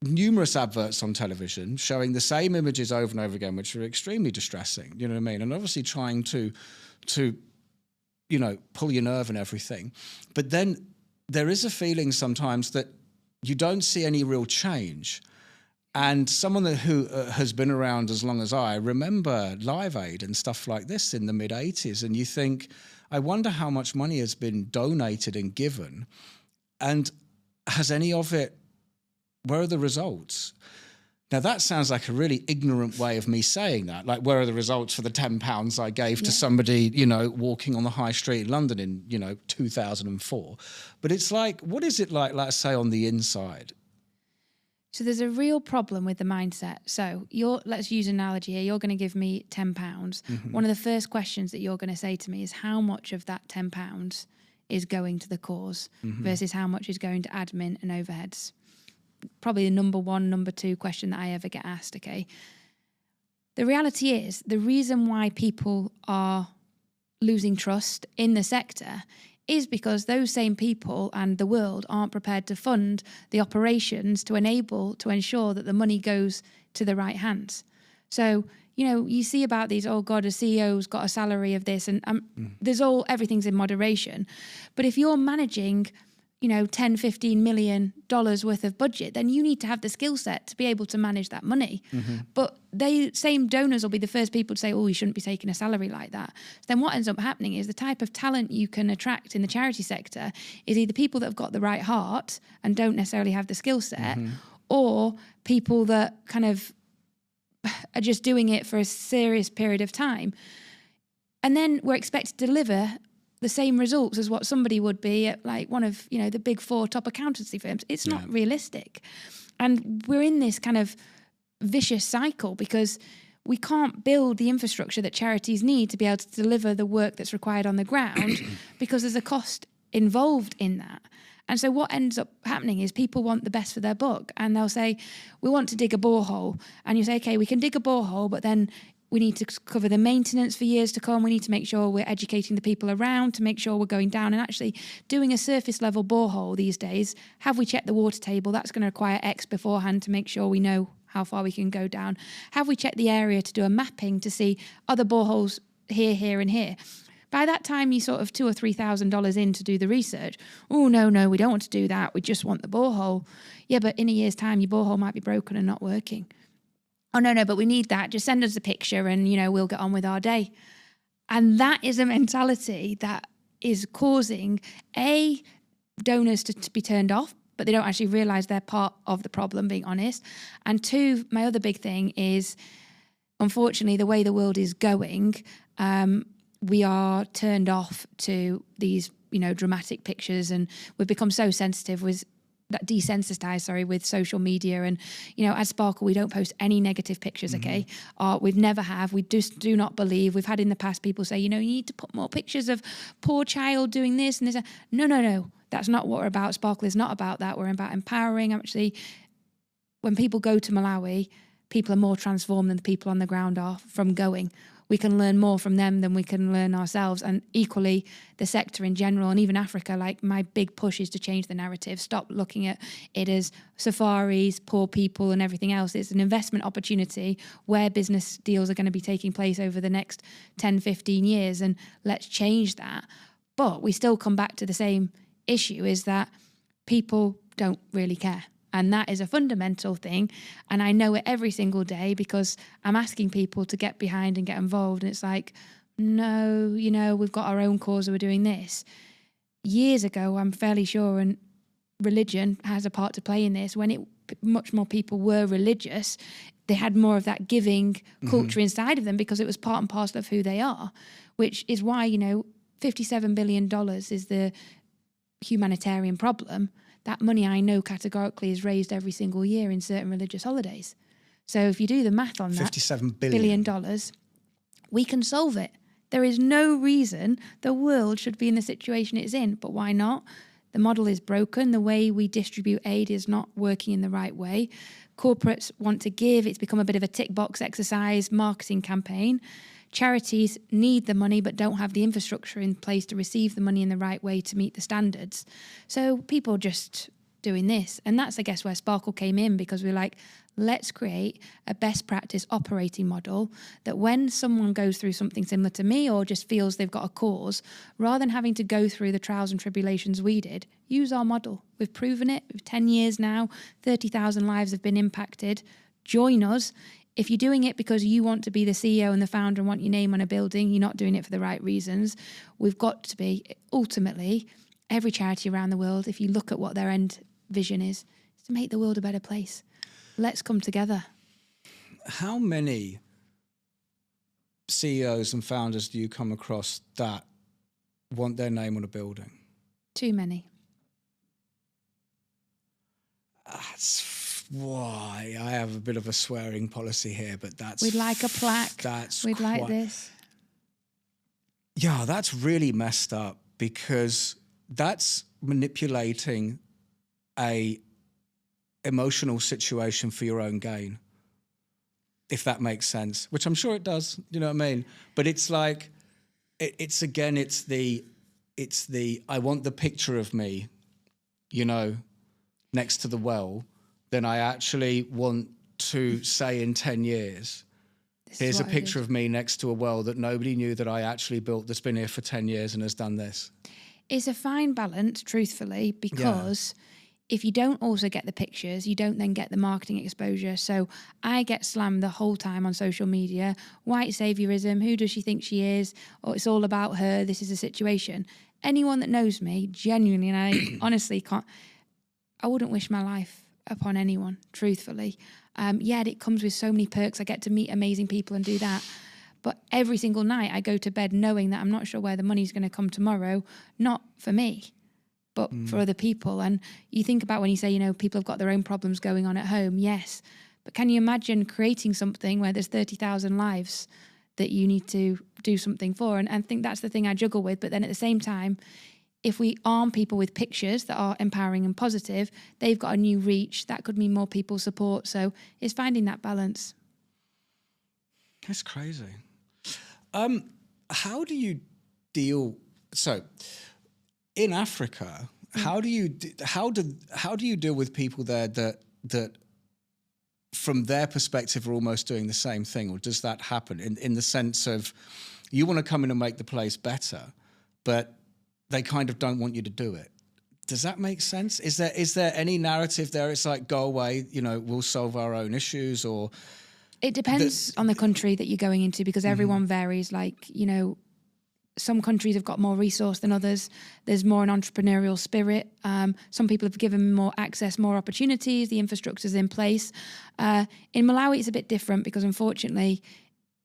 numerous adverts on television showing the same images over and over again, which are extremely distressing, you know what I mean? And obviously trying to pull your nerve and everything. But then there is a feeling sometimes that you don't see any real change. And someone who has been around as long as I remember Live Aid and stuff like this in the mid-'80s, and you think, I wonder how much money has been donated and given, and has any of it, where are the results? Now, that sounds like a really ignorant way of me saying that. Like, where are the results for the £10 I gave to somebody, walking on the high street in London in, 2004? But it's like, what is it like, let's say, on the inside? So there's a real problem with the mindset. So let's use an analogy here. You're going to give me £10. Mm-hmm. One of the first questions that you're going to say to me is how much of that £10 is going to the cause versus how much is going to admin and overheads. Probably the number one, number two question that I ever get asked, okay? The reality is, the reason why people are losing trust in the sector is because those same people and the world aren't prepared to fund the operations to ensure that the money goes to the right hands. So, you see about these, oh God, a CEO's got a salary of this, and everything's in moderation. But if you're managing 10, 15 million dollars worth of budget, then you need to have the skill set to be able to manage that money. Mm-hmm. But same donors will be the first people to say, oh, you shouldn't be taking a salary like that. So then what ends up happening is the type of talent you can attract in the charity sector is either people that have got the right heart and don't necessarily have the skill set, or people that kind of are just doing it for a serious period of time. And then we're expected to deliver the same results as what somebody would be at like one of, the big four top accountancy firms. It's not realistic. And we're in this kind of vicious cycle because we can't build the infrastructure that charities need to be able to deliver the work that's required on the ground because there's a cost involved in that. And so what ends up happening is people want the best for their buck, and they'll say, we want to dig a borehole. And you say, okay, we can dig a borehole, but then we need to cover the maintenance for years to come. We need to make sure we're educating the people around to make sure we're going down and actually doing a surface level borehole these days. Have we checked the water table? That's going to require X beforehand to make sure we know how far we can go down. Have we checked the area to do a mapping to see other boreholes here, and here? By that time, you sort of $2,000 or $3,000 in to do the research. Oh, no, we don't want to do that. We just want the borehole. Yeah, but in a year's time, your borehole might be broken and not working. Oh, no, but we need that. Just send us a picture and, we'll get on with our day. And that is a mentality that is causing, A, donors to be turned off, but they don't actually realise they're part of the problem, being honest. And two, my other big thing is, unfortunately, the way the world is going, we are turned off to these, dramatic pictures, and we've become so sensitive desensitized with social media. And at Sparkle, we don't post any negative pictures. Okay, we've never have. We just do not believe. We've had in the past people say, you need to put more pictures of poor child doing this and this. No, that's not what we're about. Sparkle is not about that. We're about empowering. Actually, when people go to Malawi, people are more transformed than the people on the ground are from going. We can learn more from them than we can learn ourselves. And equally, the sector in general, and even Africa, like my big push is to change the narrative. Stop looking at it as safaris, poor people and everything else. It's an investment opportunity where business deals are going to be taking place over the next 10, 15 years. And let's change that. But we still come back to the same issue, is that people don't really care. And that is a fundamental thing. And I know it every single day because I'm asking people to get behind and get involved. And it's like, no, we've got our own cause, we're doing this. Years ago, I'm fairly sure, and religion has a part to play in this, when much more people were religious, they had more of that giving culture inside of them because it was part and parcel of who they are, which is why, $57 billion is the humanitarian problem. That money, I know categorically, is raised every single year in certain religious holidays. So if you do the math on that, $57 billion, we can solve it. There is no reason the world should be in the situation it's in. But why not? The model is broken. The way we distribute aid is not working in the right way. Corporates want to give. It's become a bit of a tick box exercise, marketing campaign. Charities need the money but don't have the infrastructure in place to receive the money in the right way to meet the standards. So people are just doing this. And that's, I guess, where Sparkle came in, because we're like, let's create a best practice operating model that when someone goes through something similar to me or just feels they've got a cause, rather than having to go through the trials and tribulations we did, use our model. We've proven it. We've 10 years now, 30,000 lives have been impacted. Join us. If you're doing it because you want to be the CEO and the founder and want your name on a building, you're not doing it for the right reasons. We've got to be, ultimately, every charity around the world, if you look at what their end vision is to make the world a better place. Let's come together. how many CEOs and founders do you come across that want their name on a building? Too many. That's why I have a bit of a swearing policy here, but that's... We'd like a plaque. We'd like this. Yeah, that's really messed up, because that's manipulating a emotional situation for your own gain, if that makes sense, which I'm sure it does, you know what I mean? But it's like, it's the I want the picture of me, you know, next to the well, then I actually want to say in 10 years, here's a picture of me next to a well that nobody knew that I actually built, that's been here for 10 years and has done this. It's a fine balance, truthfully, because if you don't also get the pictures, you don't then get the marketing exposure. So I get slammed the whole time on social media. White saviorism, who does she think she is? Or it's all about her, this is a situation. Anyone that knows me, genuinely, and I honestly can't, I wouldn't wish my life upon anyone, truthfully. Yet it comes with so many perks. I get to meet amazing people and do that. But every single night I go to bed knowing that I'm not sure where the money's going to come tomorrow, not for me, but for other people. And you think about when you say, you know, people have got their own problems going on at home. Yes. But can you imagine creating something where there's 30,000 lives that you need to do something for? And I think that's the thing I juggle with. But then at the same time, if we arm people with pictures that are empowering and positive, they've got a new reach. That could mean more people support. So it's finding that balance. That's crazy. How do you deal? So, in Africa, how do you deal with people there that from their perspective are almost doing the same thing, or does that happen in the sense of you want to come in and make the place better, but they kind of don't want you to do it? Does that make sense? Is there any narrative there? It's like, go away, you know, we'll solve our own issues, or... It depends on the country that you're going into, because everyone varies. Like, you know, some countries have got more resource than others. There's more an entrepreneurial spirit. Some people have given more access, more opportunities. The infrastructure's in place. In Malawi, it's a bit different because, unfortunately,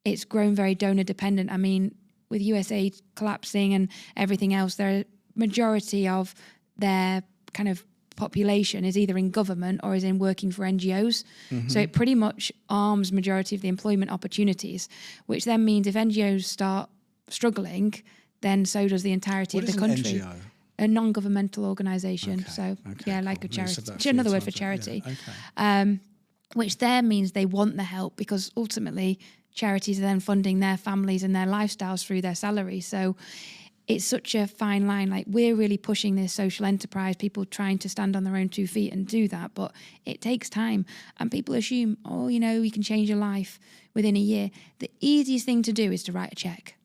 it's grown very donor dependent. I mean, with USA collapsing and everything else, the majority of their kind of population is either in government or is in working for NGOs. So it pretty much arms majority of the employment opportunities, which then means if NGOs start struggling, then so does the entirety of the country. NGO? A non-governmental organisation. Like a charity. It's another word for charity. Which there means they want the help, because ultimately charities are then funding their families and their lifestyles through their salaries. So it's such a fine line. Like, we're really pushing this social enterprise, people trying to stand on their own 2 feet and do that, but it takes time. And people assume, oh, you know, you can change your life within a year. The easiest thing to do is to write a check.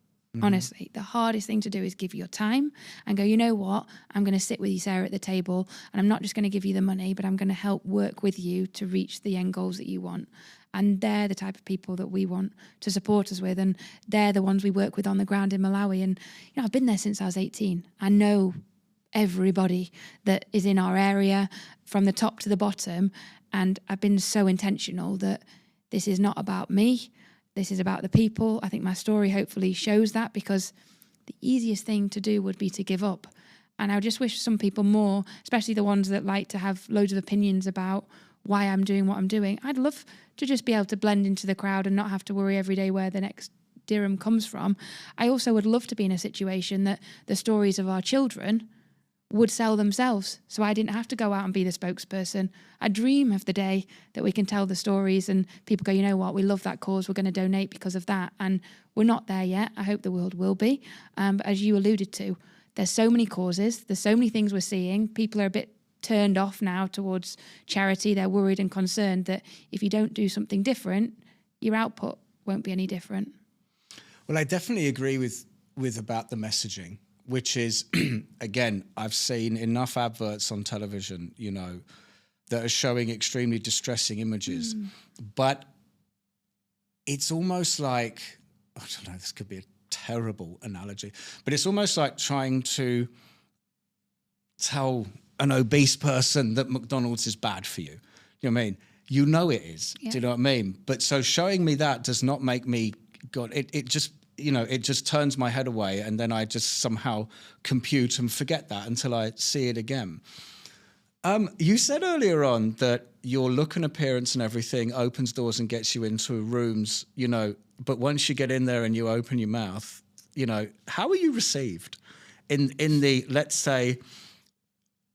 Honestly, the hardest thing to do is give your time and go, you know what, I'm going to sit with you, Sarah, at the table, and I'm not just going to give you the money, but I'm going to help work with you to reach the end goals that you want. And they're the type of people that we want to support us with, and they're the ones we work with on the ground in Malawi. And, you know, I've been there since I was 18. I know everybody that is in our area from the top to the bottom, and I've been so intentional that this is not about me. This is about the people. I think my story hopefully shows that, because the easiest thing to do would be to give up. And I just wish some people more, especially the ones that like to have loads of opinions about why I'm doing what I'm doing. I'd love to just be able to blend into the crowd and not have to worry every day where the next dirham comes from. I also would love to be in a situation that the stories of our children would sell themselves, so I didn't have to go out and be the spokesperson. I dream of the day that we can tell the stories and people go, you know what, we love that cause, we're going to donate because of that. And we're not there yet. I hope the world will be. But as you alluded to, there's so many causes, there's so many things we're seeing. People are a bit turned off now towards charity. They're worried and concerned that if you don't do something different, your output won't be any different. Well, I definitely agree with about the messaging, which is, again, I've seen enough adverts on television, you know, that are showing extremely distressing images. But it's almost like, I don't know, this could be a terrible analogy, but it's almost like trying to tell an obese person that McDonald's is bad for you. You know what I mean? you know it is. Yeah. Do you know what I mean? But so showing me that does not make me, God, it just, it just turns my head away, and then I just somehow compute and forget that until I see it again. You said earlier on that your look and appearance and everything opens doors and gets you into rooms, but once you get in there and you open your mouth, how are you received in the, let's say,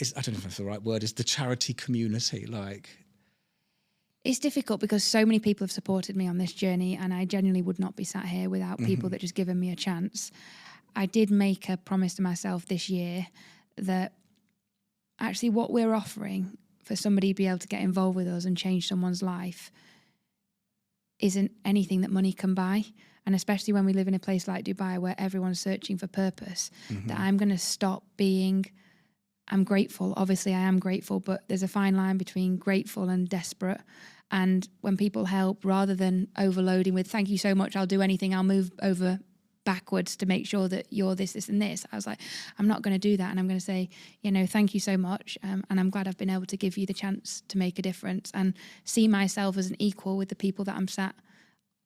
I don't know if that's the right word, is the charity community? Like, it's difficult because so many people have supported me on this journey, and I genuinely would not be sat here without people that just given me a chance. I did make a promise to myself this year that actually what we're offering for somebody to be able to get involved with us and change someone's life isn't anything that money can buy. And especially when we live in a place like Dubai where everyone's searching for purpose, that I'm going to stop being, I'm grateful. Obviously, I am grateful, but there's a fine line between grateful and desperate. And when people help, rather than overloading with, thank you so much, I'll do anything, I'll move over backwards to make sure that you're this, this, and this. I was like, I'm not going to do that. And I'm going to say, thank you so much. And I'm glad I've been able to give you the chance to make a difference and see myself as an equal with the people that I'm sat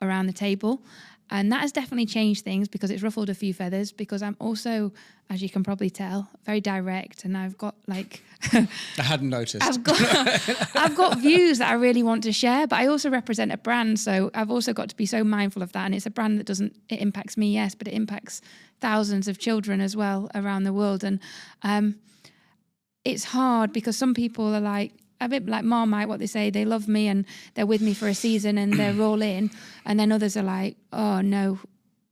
around the table. And that has definitely changed things because it's ruffled a few feathers, because I'm also, as you can probably tell, very direct, and I've got like I hadn't noticed. I've got views that I really want to share, but I also represent a brand, so I've also got to be so mindful of that. And it's a brand that it impacts me, yes, but it impacts thousands of children as well around the world. And it's hard because some people are like, a bit like Marmite, what they say, they love me and they're with me for a season and they're all in. And then others are like, oh no,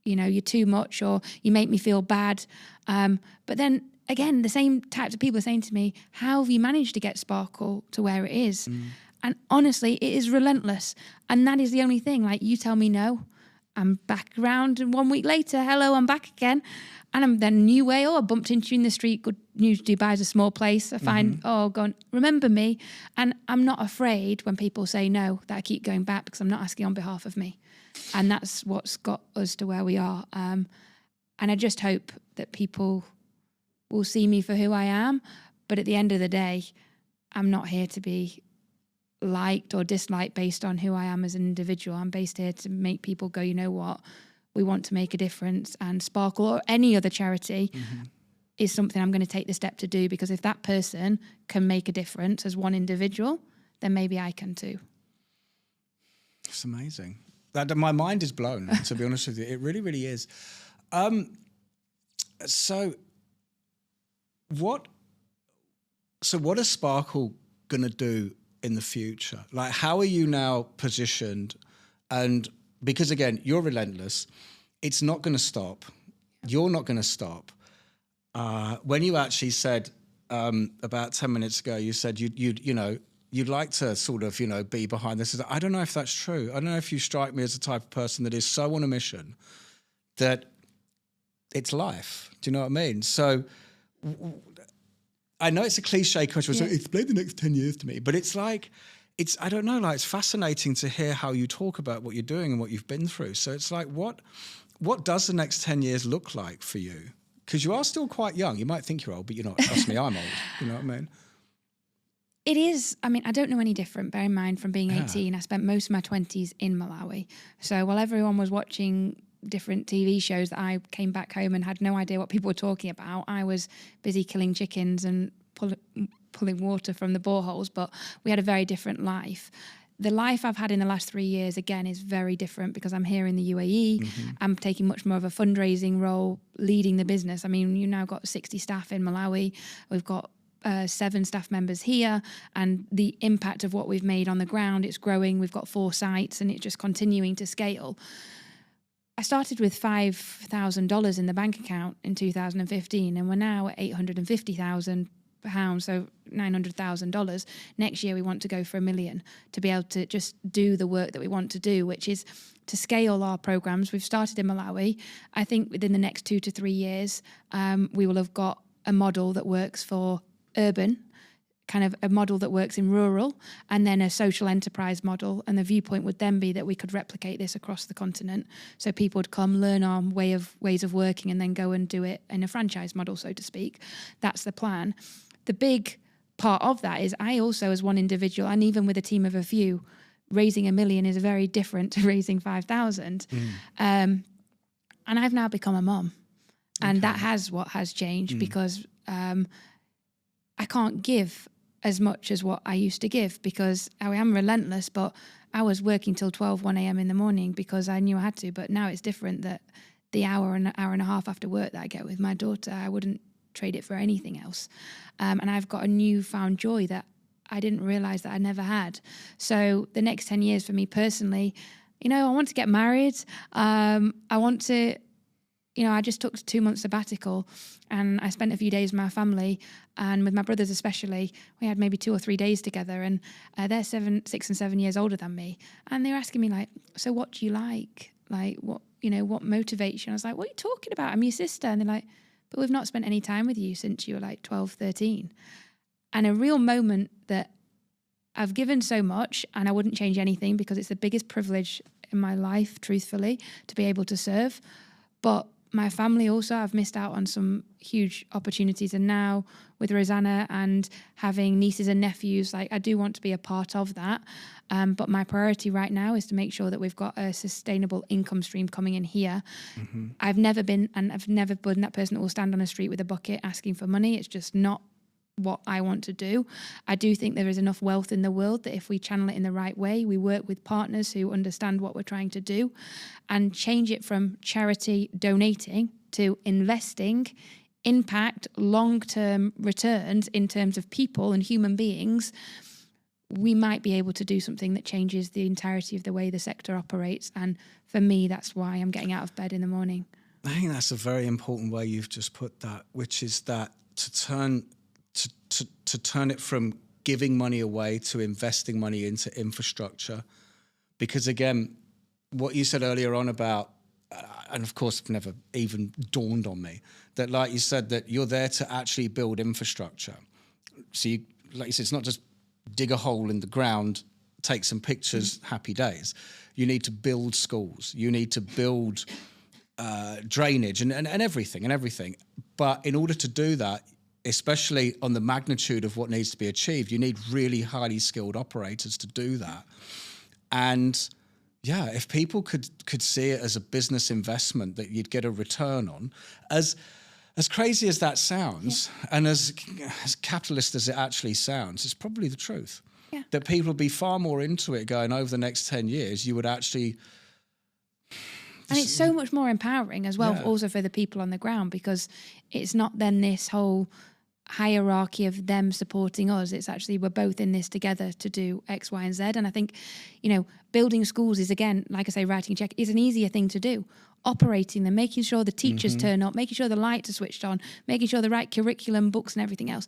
you're too much, or you make me feel bad. But then again, the same types of people are saying to me, how have you managed to get Sparkle to where it is? And honestly, it is relentless. And that is the only thing. Like, you tell me no, I'm back around, and 1 week later, hello, I'm back again. And I'm then new way, I bumped into you in the street. Good news, Dubai is a small place. I find, go on, remember me. And I'm not afraid when people say no that I keep going back, because I'm not asking on behalf of me. And that's what's got us to where we are. And I just hope that people will see me for who I am. But at the end of the day, I'm not here to be liked or disliked based on who I am as an individual. I'm based here to make people go, you know what? We want to make a difference, and Sparkle or any other charity is something I'm going to take the step to do, because if that person can make a difference as one individual, then maybe I can too. It's amazing. My mind is blown, to be honest with you. It really, really is. So what is Sparkle going to do in the future? Like, how are you now positioned? And because, again, you're relentless. It's not going to stop. You're not going to stop. When you actually said about 10 minutes ago, you said you'd like to sort of, be behind this. I don't know if that's true. I don't know if you strike me as the type of person that is so on a mission that it's life. Do you know what I mean? So I know it's a cliche question. So explain the next 10 years to me. But it's like, I don't know, like, it's fascinating to hear how you talk about what you're doing and what you've been through. So it's like, what does the next 10 years look like for you? Because you are still quite young. You might think you're old, but you're not. Trust me, I'm old. You know what I mean? It is. I mean, I don't know any different. Bear in mind, from being 18, I spent most of my 20s in Malawi. So while everyone was watching different TV shows, that I came back home and had no idea what people were talking about, I was busy killing chickens and pulling water from the boreholes. But we had a very different life. The life I've had in the last 3 years, again, is very different, because I'm here in the UAE. I'm taking much more of a fundraising role, leading the business. I mean, you now got 60 staff in Malawi. We've got 7 staff members here, and the impact of what we've made on the ground, it's growing. We've got 4 sites, and it's just continuing to scale. I started with $5,000 in the bank account in 2015, and we're now at £850,000, so $900,000. Next year we want to go for $1 million to be able to just do the work that we want to do, which is to scale our programs. We've started in Malawi. I think within the next 2 to 3 years, we will have got a model that works for urban, kind of a model that works in rural, and then a social enterprise model. And the viewpoint would then be that we could replicate this across the continent. So people would come, learn our ways of working, and then go and do it in a franchise model, so to speak. That's the plan. The big part of that is I also, as one individual, and even with a team of a few, raising $1 million is very different to raising 5,000. And I've now become a mum, and that has changed because I can't give as much as what I used to give because I am relentless, but I was working till 1 a.m. in the morning because I knew I had to. But now it's different, that the hour and a half after work that I get with my daughter, I wouldn't trade it for anything else. And I've got a newfound joy that I didn't realize that I never had. So the next 10 years for me personally, I want to get married. I want to, I just took 2 months sabbatical and I spent a few days with my family and with my brothers especially. We had maybe 2 or 3 days together, and they're 6 and 7 years older than me. And they were asking me like, so what do you like? Like what motivates you? And I was like, what are you talking about? I'm your sister. And they're like, but we've not spent any time with you since you were like 12, 13. And a real moment that I've given so much and I wouldn't change anything because it's the biggest privilege in my life, truthfully, to be able to serve. But my family also, I've missed out on some huge opportunities. And now with Rosanna and having nieces and nephews, like I do want to be a part of that. But my priority right now is to make sure that we've got a sustainable income stream coming in here. I've never been that person that will stand on a street with a bucket asking for money. It's just not what I want to do. I do think there is enough wealth in the world that if we channel it in the right way, we work with partners who understand what we're trying to do and change it from charity donating to investing, impact, long-term returns in terms of people and human beings, we might be able to do something that changes the entirety of the way the sector operates. And for me, that's why I'm getting out of bed in the morning. I think that's a very important way you've just put that, which is that to turn it from giving money away to investing money into infrastructure. Because again, what you said earlier on about, and of course, it never even dawned on me, that like you said, that you're there to actually build infrastructure. So you, like you said, it's not just dig a hole in the ground, take some pictures, happy days. You need to build schools. You need to build drainage and everything. But in order to do that, especially on the magnitude of what needs to be achieved, you need really highly skilled operators to do that. And yeah, if people could see it as a business investment that you'd get a return on, as crazy as that sounds, and as capitalist as it actually sounds, it's probably the truth. Yeah. That people would be far more into it going over the next 10 years, you would actually... And it's so much more empowering as well, also for the people on the ground, because it's not then this whole hierarchy of them supporting us. It's actually we're both in this together to do X, Y, and Z. And I think, building schools is, again, like I say, writing a check is an easier thing to do. Operating them, making sure the teachers turn up, making sure the lights are switched on, making sure the right curriculum, books and everything else.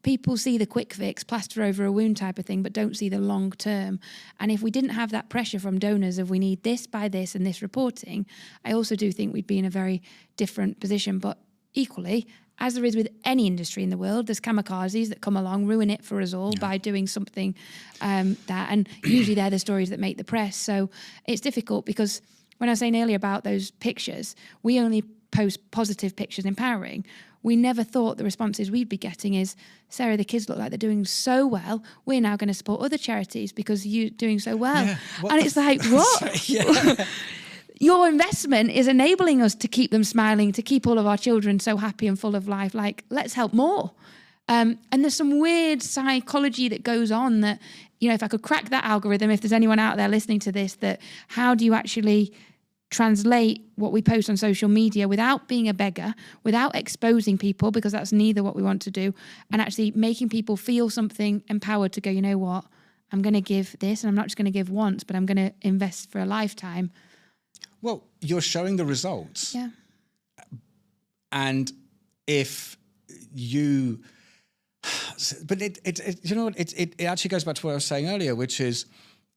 People see the quick fix, plaster over a wound type of thing, but don't see the long term. And if we didn't have that pressure from donors of we need this by this and this reporting, I also do think we'd be in a very different position. But equally, as there is with any industry in the world, there's kamikazes that come along, ruin it for us all by doing something and usually they're the stories that make the press. So it's difficult because when I was saying earlier about those pictures, we only post positive pictures empowering. We never thought the responses we'd be getting is, Sarah, the kids look like they're doing so well. We're now going to support other charities because you're doing so well. Yeah, and it's like, what? Your investment is enabling us to keep them smiling, to keep all of our children so happy and full of life. Like, let's help more. And there's some weird psychology that goes on that, if I could crack that algorithm, if there's anyone out there listening to this, that how do you actually translate what we post on social media without being a beggar, without exposing people, because that's neither what we want to do, and actually making people feel something empowered to go, you know what, I'm going to give this, and I'm not just going to give once, but I'm going to invest for a lifetime. Well, you're showing the results. Yeah. And if you... But it actually goes back to what I was saying earlier, which is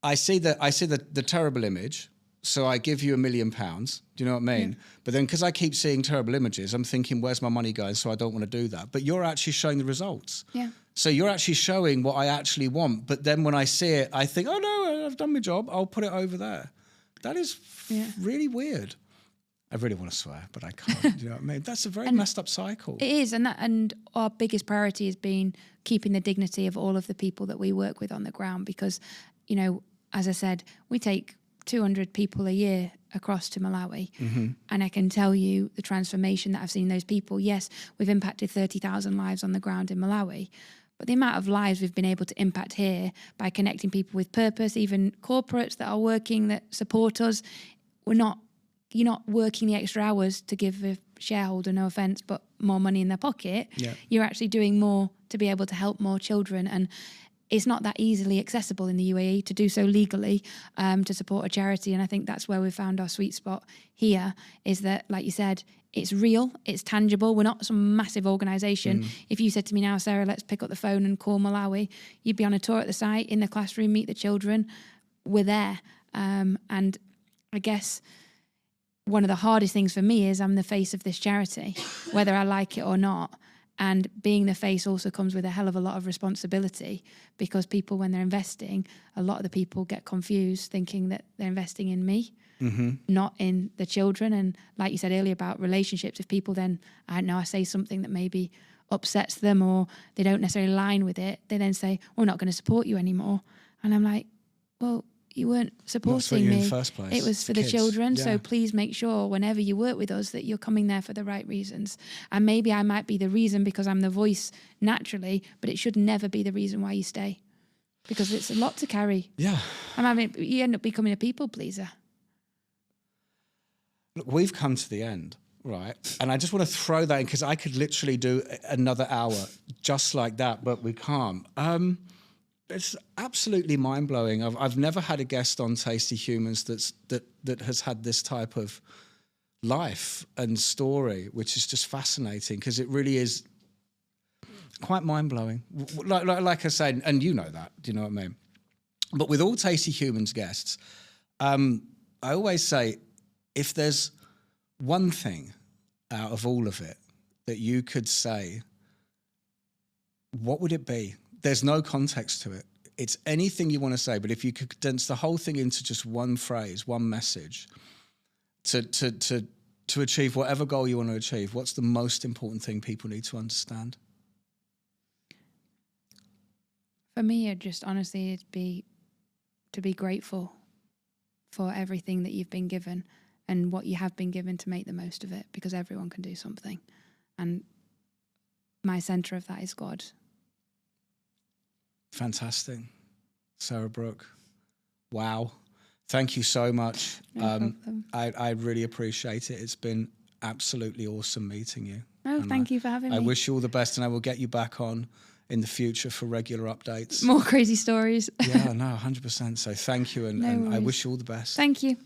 I see the terrible image, so I give you £1 million. Do you know what I mean? Yeah. But then because I keep seeing terrible images, I'm thinking, where's my money going? So I don't want to do that. But you're actually showing the results. Yeah. So you're actually showing what I actually want. But then when I see it, I think, oh, no, I've done my job. I'll put it over there. That is really weird. I really want to swear, but I can't. You know what I mean? That's a very messed up cycle. It is, and our biggest priority has been keeping the dignity of all of the people that we work with on the ground, because, you know, as I said, we take 200 people a year across to Malawi, and I can tell you the transformation that I've seen in those people. Yes, we've impacted 30,000 lives on the ground in Malawi, but the amount of lives we've been able to impact here by connecting people with purpose, even corporates that are working, that support us, you're not working the extra hours to give a shareholder, no offence, but more money in their pocket. Yeah. You're actually doing more to be able to help more children. And it's not that easily accessible in the UAE to do so legally, to support a charity. And I think that's where we found our sweet spot here, is that, like you said, it's real, it's tangible. We're not some massive organisation. If you said to me now, Sarah, let's pick up the phone and call Malawi, you'd be on a tour at the site, in the classroom, meet the children. We're there. And I guess one of the hardest things for me is I'm the face of this charity, whether I like it or not. And being the face also comes with a hell of a lot of responsibility, because people, when they're investing, a lot of the people get confused thinking that they're investing in me, not in the children. And like you said earlier about relationships, if people then, I don't know, I say something that maybe upsets them or they don't necessarily align with it, they then say, we're not going to support you anymore. And I'm like, well, you weren't supporting me. In the first place. It was for the kids. children. Yeah. So please make sure whenever you work with us that you're coming there for the right reasons. And maybe I might be the reason because I'm the voice naturally, but it should never be the reason why you stay, because it's a lot to carry. Yeah. I mean, you end up becoming a people pleaser. Look, we've come to the end, right? And I just want to throw that in, because I could literally do another hour just like that, but we can't. It's absolutely mind-blowing. I've never had a guest on Tasty Humans that has had this type of life and story, which is just fascinating, because it really is quite mind-blowing. Like I said, and you know that, do you know what I mean? But with all Tasty Humans guests, I always say, if there's one thing out of all of it that you could say, what would it be? There's no context to it. It's anything you want to say, but if you could condense the whole thing into just one phrase, one message, to achieve whatever goal you want to achieve, what's the most important thing people need to understand? For me, it just honestly, it'd be to be grateful for everything that you've been given and what you have been given, to make the most of it, because everyone can do something. And my centre of that is God. Fantastic. Sarah Brook. Wow. Thank you so much. No problem. I really appreciate it. It's been absolutely awesome meeting you. Oh, thank you for having me. I wish you all the best, and I will get you back on in the future for regular updates. More crazy stories. Yeah, no, 100%. So thank you, and I wish you all the best. Thank you.